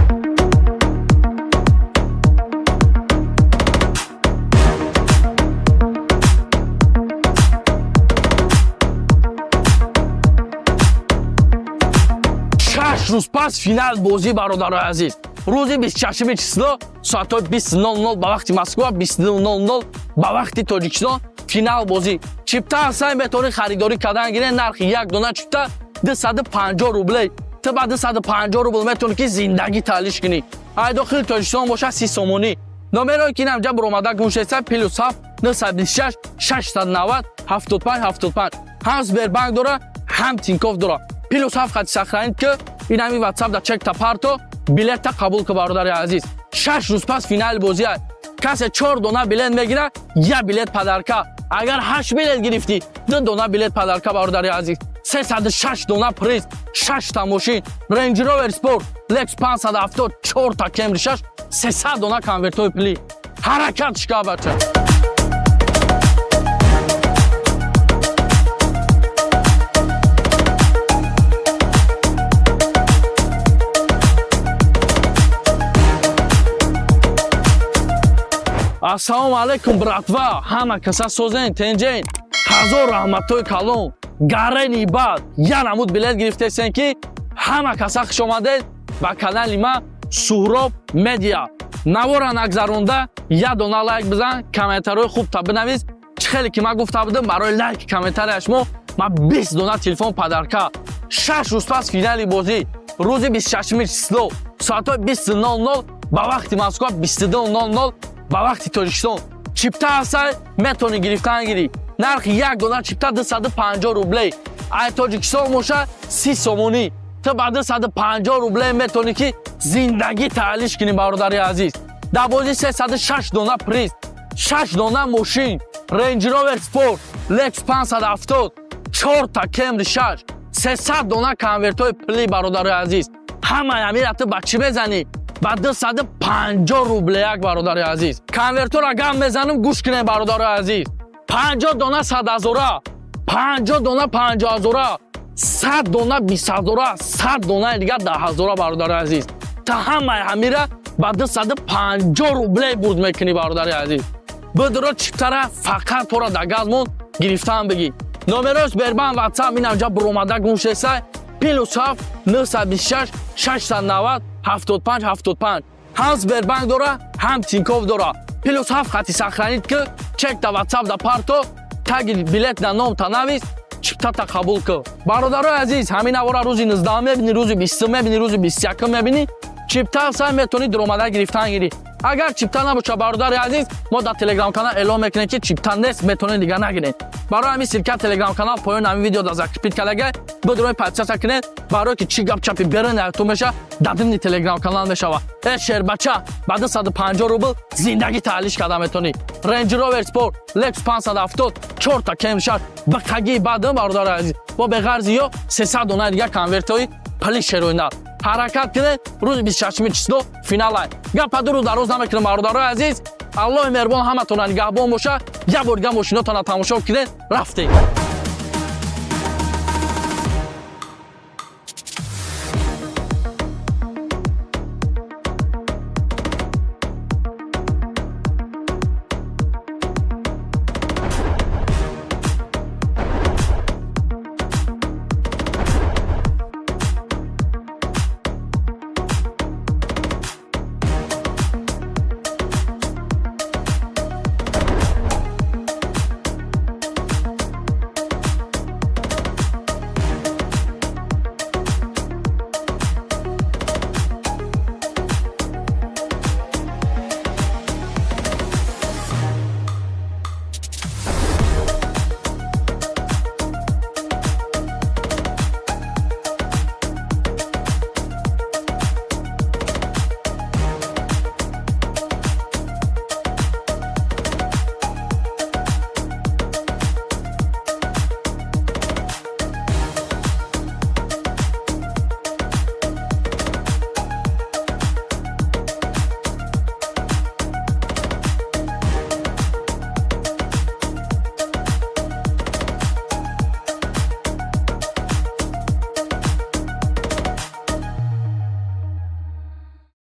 [SPEAKER 1] روز پس فینال بازی برادرای عزیز روز 26 چسلو ساعت 20:00 به وقت مسکو 20:00 به وقت تاجیکستان فینال بازی چیپتا سعی می‌کنه خریداری کردن گیره نرخ یک دونه چیپتا 250 روبل تا بعد 250 روبل میتونی که زندگی تعلیش کنی. ای داخل تاجیکستان باشه 30 سومونی. نمره که اینجا برآمده گوش است پلوس 926 690 75 75 هم سبربانک داره هم تینکوف داره پلوس 7 خط ساخرانید که این همی واتساپ دا چک تا پارتو بلیت قبول که برادر عزیز 6 روز پس فینال بازی است. کسی 4 دونه بلیت میگیره یا بلیت پدرکا اگر 8 بلیت گرفتی 2 دونه بلیت پدرکا برادر عزیز 306 دونه پریز 6 تا ماشین رنج روور اسپورت لکس 570 4 تا کمری 6 300 دونه کنورتوی پلی حرکت شکا بچه. Assalomu alaykum bratva, hamma kasa so'zing, tenjang, hazor rahmatoy kalon, garani bad, yana mud bilet giriftesenki, hamma kasa xush omaded ba kanali ma Suhrob Media. Navora nagzarunda ya dona like bizan, kommentaryoy khub ta binaviz. Chkheli ki man gufta budam baroy like kommentaryash mo ma 20 dona telefon padarka. 6 روز پس فینالی بازی روز 26 چسلو ساعت 20:00 با وقت مسکو 22:00 با وقت تاجیکستان چیپتا هستن میتونی گرفتن گیری نرخ یک دلار چیپتا 250 روبل ای تاجیکستان موشه 30 سومونی تا بعد 250 روبل میتونی که زندگی تعلیش کنی برادری عزیز. در بازی 306 دونه پریز 6 دونه ماشین رنج روور اسپورت لکس 570 4 تا کمری 6 300 دونه کنورتوی پلی برادری عزیز همه امیرت بچی بزنی با 250 روبل یک برادر عزیز. کنورتور اگه بزنم گوش کنه برادر عزیز 50 دونه 100,000 50 دونه 50,000 100 دونه 20,000 100 دونه دیگه 10,000 برادر عزیز تا همه امیره با 250 روبل برد میکنی برادر عزیز. بدرو چیپتره فقط تو را در گازمون گرفتن بگی نمرش بربان واتساپ این اینجا برآمده گوش است پلوس 926 690 75 75 هم سبربانک داره هم تینکوف داره پلوس 7 خطی ساخرانید که چک دا واتساپ دا پارتو تگ بلیت دا نام تا نویس چیپتا تا قبول که برادرای عزیز همین نوارا روزی 19 میبینی روزی 20 میبینی روزی 21 میبینی چیپتا سعی میتونی درآمده گرفتن گیری. اگر چیپتا نباشه برادر عزیز ما در تلگرام کانال اعلام میکنیم که چیپتا نیست میتونید دیگه نگیرید. برای همین شرکت تلگرام کانال پایان همین ویدیو در زاکیپیت کلاگه بدون پادکست کنید برای که چی گپ چپی برن تو میشه دادن تلگرام کانال میشه و شهر بچه بعد 150 روبل زندگی تعلیش کرده میتونی رنج روور اسپورت لکس 570 4 تا کم شد بقگی بعد برادر عزیز با به غرضی 300 دونه دیگه کنورتوی پلی شروینال حرکت کنید روز 26 چسلو فینال های گپ درو در روز نمیکنم برادرای عزیز الله مهربان همتون نگهبان باشه یه بار دیگه ماشیناتون تماشا کنید رفتید.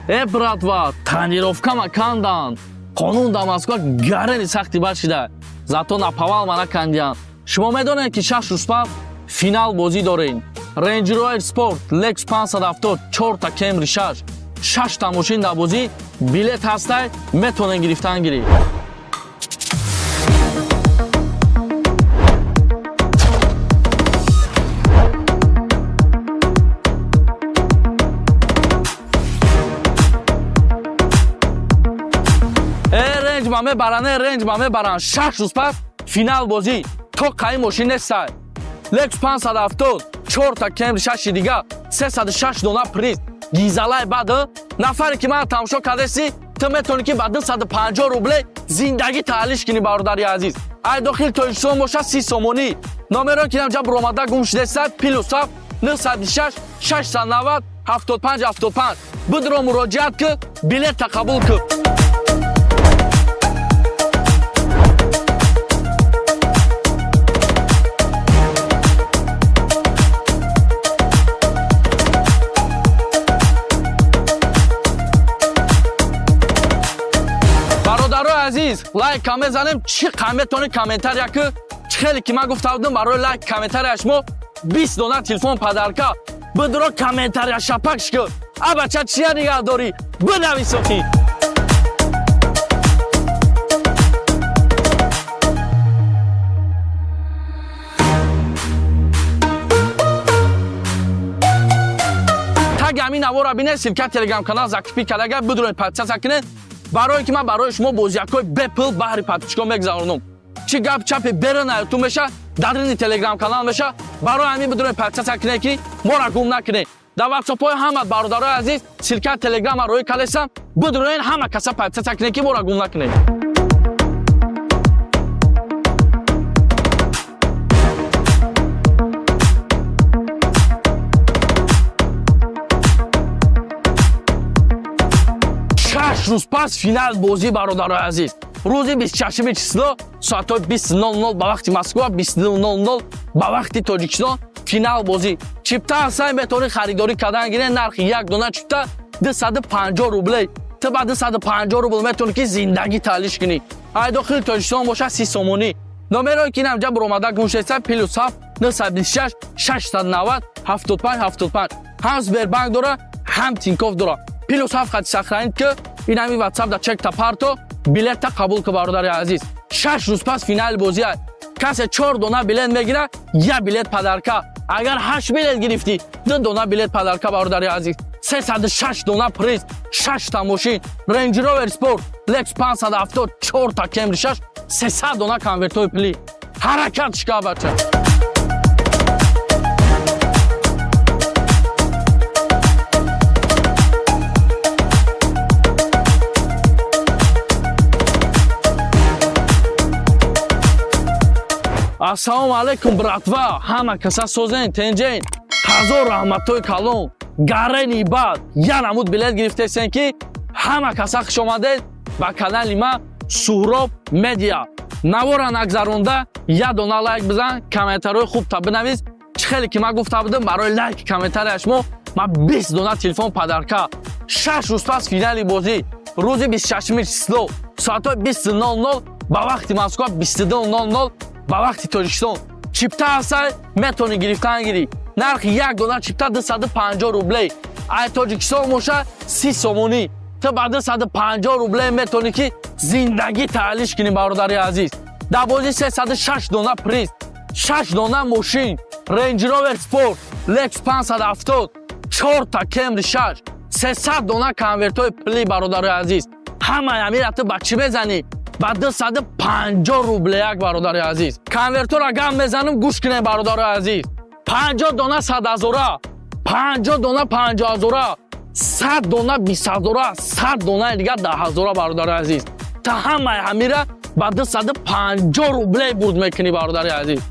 [SPEAKER 1] братва, тренировка макандан. Қонун да Москва гарани сахти бар шида. Зато напавал мана кандиан. Шумо медонед ки 6 рӯз пас финал бозӣ дорем. Range Rover Sport Lex 570 4 та Camry 6 та мошин дар бозӣ билет ҳастай метавонед гирифтан гиред. Range ма мебаранд 6 рӯз пас финал бозӣ то қаи мошин нестай. Lex 570 4 та Camry 6 дига 306 дона приз гизалай баъд нафаре ки ман тамошо кардаси ту метавонӣ ки ба 250 рубле зиндагӣ таҳаллиш кунӣ бародари азиз. ай дохили Тоҷикистон боша 30 сомонӣ номеро ки намҷа буромада гум шудеса +7 926 690 75 75 бидро муроҷиат ки билета қабул ки. Азиз, лайк мезанем, чи қаметони комментария ки хеле ки ман гуфта будам барои лайк комментария шумо 20 дона телефон падарка бидро комментария шапакш ки абача чия нигах дори бинависоқи. таги ҳамин навора бинед силка телеграм канал закипи калага бидроед подписатсия кунед барое ки ман барои шумо бозиякҳои бепул баҳри подписчикон мегузаронам. Чи гап чапи бера на ютуб меша, дарини телеграм канал меша, барои ҳамин бидроед подписатсия кунед ки мора гум накунед. дар ватсапҳои ҳама бародарои азиз силка телеграма рӯи калесам бидроед ҳама каса подписатсия кунед ки мора гум накунед. рӯз пас финал бозӣ бародарои азиз. рӯзи 26 число соатҳои 20:00 ба вақти Москва 22:00 ба вақти Тоҷикистон финал бозӣ. Чипта ҳастай метавонӣ харидорӣ кардан гиред. нархи як дона чипта 250 рубле. ту ба 250 рубл метавонӣ ки зиндагӣ таҳаллиш кунӣ. ай дохили Тоҷикистон боша 30 сомонӣ номеро ки намҷа буромада гумшеса +7 926 690 75 75 ҳам Сбербанк дора ҳам Тинькофф дора. +7 хати сохранид ки ин ҳами ватсап да чек та парто билета қабул ки бародари азиз. 6 рӯз пас финали бозӣ аст. касе 4 дона билет мегира я билет падарка. агар 8 билет гирифтӣ 2 дона билет падарка бародари азиз. 306 дона приз 6 та мошин Range Rover Sport Lex 570 4 та Camry 6 300 дона конвертои пuli. ҳаракат шика бача. Ассалому алайкум братва, ҳама каса созен тенҷен ҳазор раҳматҳои калон гарени бад я намуд билет гирифтесен ки ҳама каса хуш омадед ба канали ма Суҳроб медиа. навора нагзаронда я дона лайк бизан, комментарҳои хуб та бинавис. хеле ки ман гуфта будам барои лайки комментария шумо ман 20 дона телефон падарка. 6 рӯз пас финали бозӣ рӯзи 26 число соатҳои 20:00 ба вақти Москва 22:00 ба вақти Тоҷикистон. чипта ҳастай метавонӣ гирифтан гирӣ. нархи як дона чипта 250 рубле. ай Тоҷикистон моша 30 сомонӣ. ту ба 250 рубле метавонӣ ки зиндагӣ таҳаллиш кунӣ бародари азиз. дар бозӣ 306 дона приз 6 дона мошин Range Rover Sport Lex 570 4 та Camry 6 300 дона конвертои пuli бародари азиз. ҳамаи ҳамира ту ба чӣ мезанӣ? ба 250 рублеяк бародари азиз. конвертора гам мезанам гӯш кунед бародари азиз. 50 дона 100,000, 50 дона 50,000, 100 дона 20,000, 100 дона дига 10,000 бародари азиз. та ҳамаи ҳамира ба 250 рубле бурд мекунӣ бародари азиз.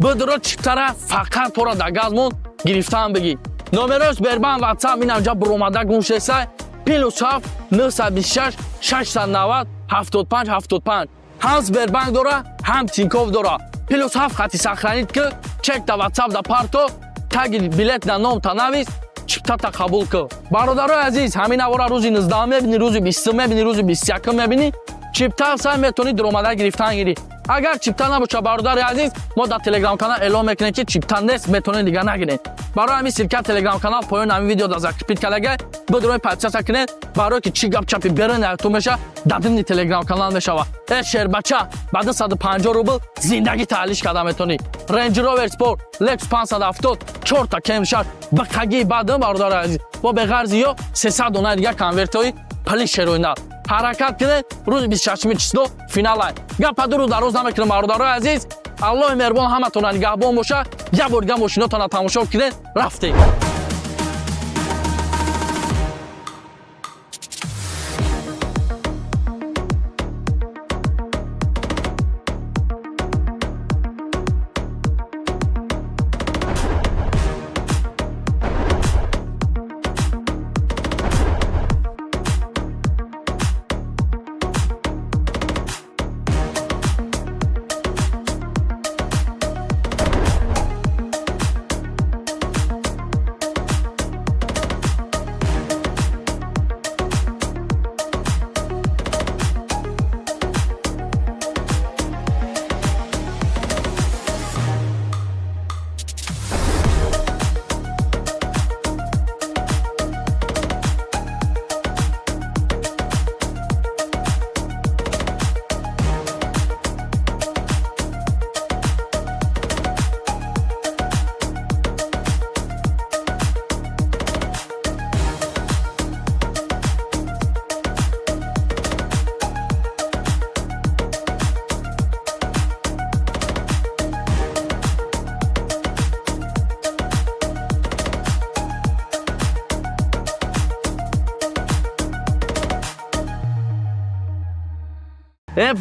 [SPEAKER 1] бидро чиптара фақат тора да газмон гирифтан бигӣ. номеро Сбербанк ватсап инамҷа буромада гумшесай +7 926 690 75 75 ҳам Сбербанк дора ҳам Тинькофф дора. +7 хати сохранид ки чек да ватсап да парто таги билет да ном та навис чиптата қабул кӯ. Бародарои азиз, ҳамин авора рӯзи 19 мебини, рӯзи 20 мебини, рӯзи 21 мебини. Чипта сай метони даромада гирифтан гирӣ. Агар чипта набоша бародари азиз, мо дар телеграм канал эълон мекунем ки чипта нест, метонед дига нагиред. Барои ҳамин сирка телеграм канал поёни ҳамин видео дар закрепит кардага бидрои подписка кунед, барои ки чӣ гап чапи берен ягтун меша дар димни телеграм канал мешава. Шербача ба 250 рубл зиндагӣ таҳлиш карда метонӣ. Range Rover Sport Lexus 570 4 та кемшар ба қагии баъдам бародари азиз. Бо беғарзи ё 300 дона дига конвертои полишероина. ҳаракат кунед, рӯзи 26 число финал ай. Гапа дуру дароз намекунем бародарои азиз. Аллоҳи меҳрубон ҳаматонро нигаҳбон боша. Як бор дига мошинотонро тамошо кунед. Рафтем.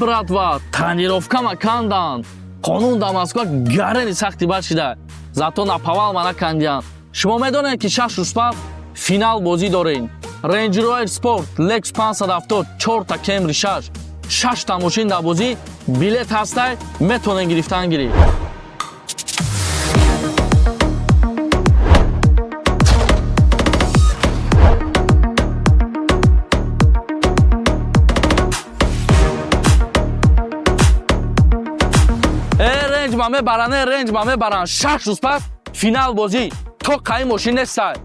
[SPEAKER 1] Братва, тренировка макандан. Қонун дар Москва гарани сахти бар шуда. Зато напавал мана кандиан. Шумо медонед ки 6 рӯз пас финал бозӣ дорем. Range Rover Sport Lexus 570 4 та Camry 6 та мошин дар бозӣ. Билет ҳастай, метонед гирифтан гирӣ. Ренж ма мебаранд 6 рӯз пас финал бозӣ. То қаи мошин нестай.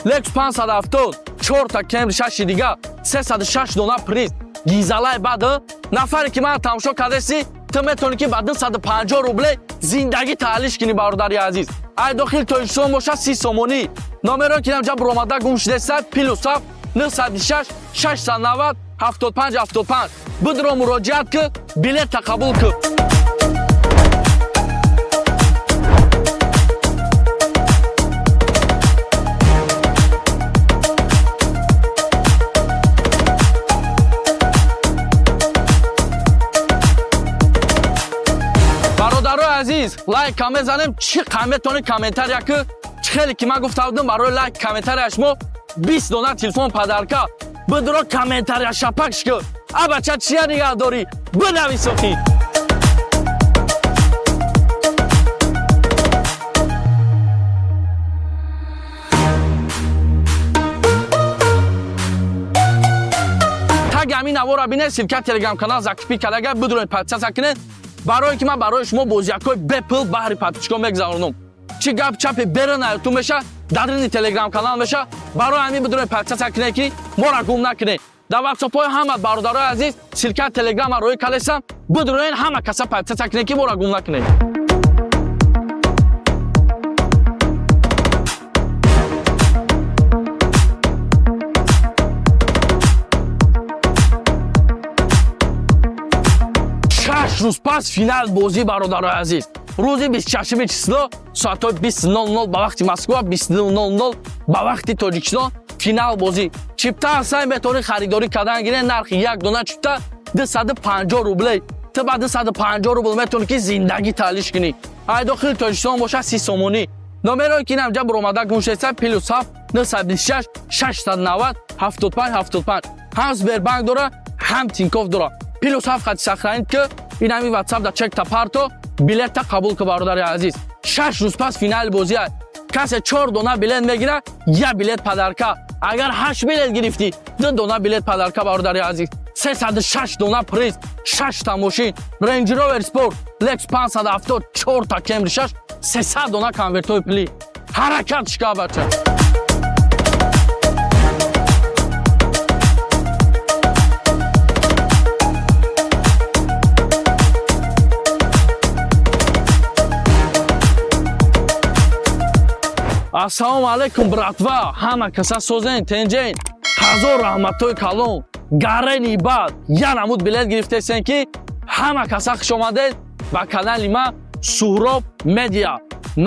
[SPEAKER 1] Lexus 570 4 та Camry 6 дига 306 дона приз. Гизалай баъд нафаре ки ман тамошо кардаси, ту метони ки ба 250 рубле зиндагӣ таҳлиш кунӣ бародари азиз. Ай дохил Тоҷикистон боша 30 сомонӣ. Номеро ки намҷа буромада гум шудеса +7 926 690 75 75. Бидро муроҷиат ки билета қабул ки. Азиз, лайк кам мезанем, чӣ қаметони комментария ки хеле ки ман гуфта будам барои лайк комментария шумо 20 дона телефон падарка. Бидро комментария шапакш ки абача чия нигаҳ дорӣ бинависоқӣ. таги ҳамин навора бинед, силка телеграм канал закрепит кардага бидроед подписка кунед. барое ки ман барои шумо бозиякҳои бепул баҳри подписчикон мегузаронам. чӣ гап чапи берун ютуб меша, дар дини телеграм канал меша. барои ҳамин бидроед подписка кунед ки моро гум накунед. дар ватсапҳои ҳама бародарои азиз силка телеграм рои калесам. бидроед ҳама каса подписка кунед ки моро гум накунед. рӯз пас финал бозӣ бародарои азиз. рӯзи 26 число соатҳои 20:00 ба вақти Москва, 22:00 ба вақти Тоҷикистон финал бозӣ. чипта сай метавонӣ харидорӣ кардан гиред. нархи як дона чипта 250 рубле. ту ба 250 рубл метавонӣ ки зиндагӣ таҳлиш кунӣ. ай дохили Тоҷикистон боша 30 сомонӣ. номерои ки намҷа буромада гумшеса +7 926 690 75 75. ҳам Сбербанк дора, ҳам Тинькофф дора. +7 хати сохранид ки ин ҳамин ватсап да чек та парто билета қабул ки бародари азиз. 6 рӯз пас финали бозӣ ай. کسی 4 دونه بلیت میگیره یه بلیت پدرکا. اگر 8 بلیت گرفتی 2 دونه بلیت پدرکا برادر عزیز. 306 دونه پریز، 6 تا ماشین، رنج روور اسپورت، لکس 570، 4 تا کمری 6، 300 دونه کنورتوی پلی. حرکت شکا بچه. ассалому алайкум братва, ҳама каса созен тенҷен, ҳазор раҳматҳои калон, гарени бад, я намуд билет гирифтесен ки ҳама каса хуш омадед ба канали ма Суҳроб медиа.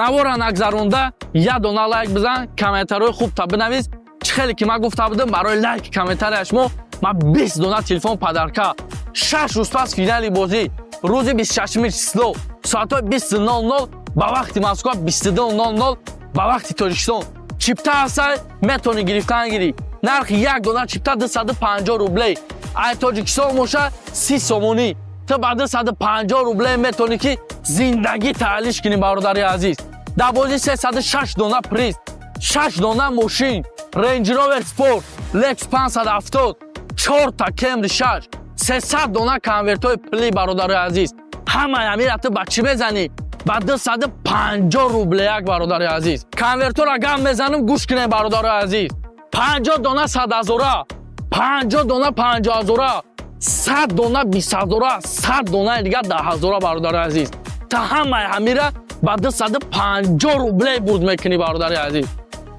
[SPEAKER 1] Навора нагзаронда я дона лайк бизан, комментарҳои хубта бинавис. Чӣ хеле ки ман гуфта будам барои лайки комментарияш мо 20 дона телефон падарка. 6 рӯз пас финали бозӣ, рӯзи 26 число, соатҳои 20:00 ба вақти Москва, 22:00 ба вақти Тоҷикистон. Чипта ҳастай метавонӣ гирифтан гирӣ. Нархи як дона чипта 250 рублей. Ай Тоҷикистон моша 30 сомонӣ. Ту ба 250 рублей метавонӣ ки зиндагӣ таълиш кунӣ бародари азиз. Дар бозӣ 306 дона приз, 6 дона мошин, Range Rover Sport, Lex 570, 4 та Camry 6, 300 дона конвертҳои пли бародари азиз. Ҳамаи ҳамира ту ба чӣ мезанӣ? Ба 250 рублеяк бародари азиз. Конвертора гам мезанам гӯш кунед бародари азиз. 50 дона 100,000, 50 дона 50,000, 100 дона 20,000, 100 дона дига 10,000 бародари азиз. Та ҳамаи ҳамира ба 250 рублей бурд мекунӣ бародари азиз.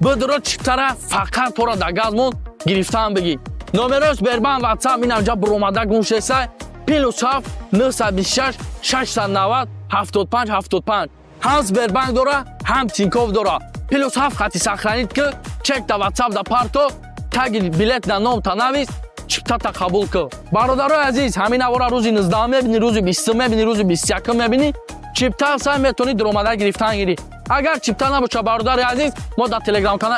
[SPEAKER 1] Бидро чиптара фақат тора да газмон гирифтан бигӣ. Номерои Сбербанк WhatsApp инамҷа буромада гӯшесай +7 926 690 75 75. ҳам Сбербанк дора, ҳам Тинькофф дора. +7 хати сохранид ки чек да WhatsApp да парто, таги билет да ном та навис, чиптата қабул ки. Бародарои азиз, ҳамин авора рӯзи 19 мебинӣ, рӯзи 20 мебинӣ, рӯзи 21 мебинӣ. Чипта сай метавонӣ дуромада гирифтан гирӣ. Агар чипта набоша бародари азиз, мо дар Telegram канал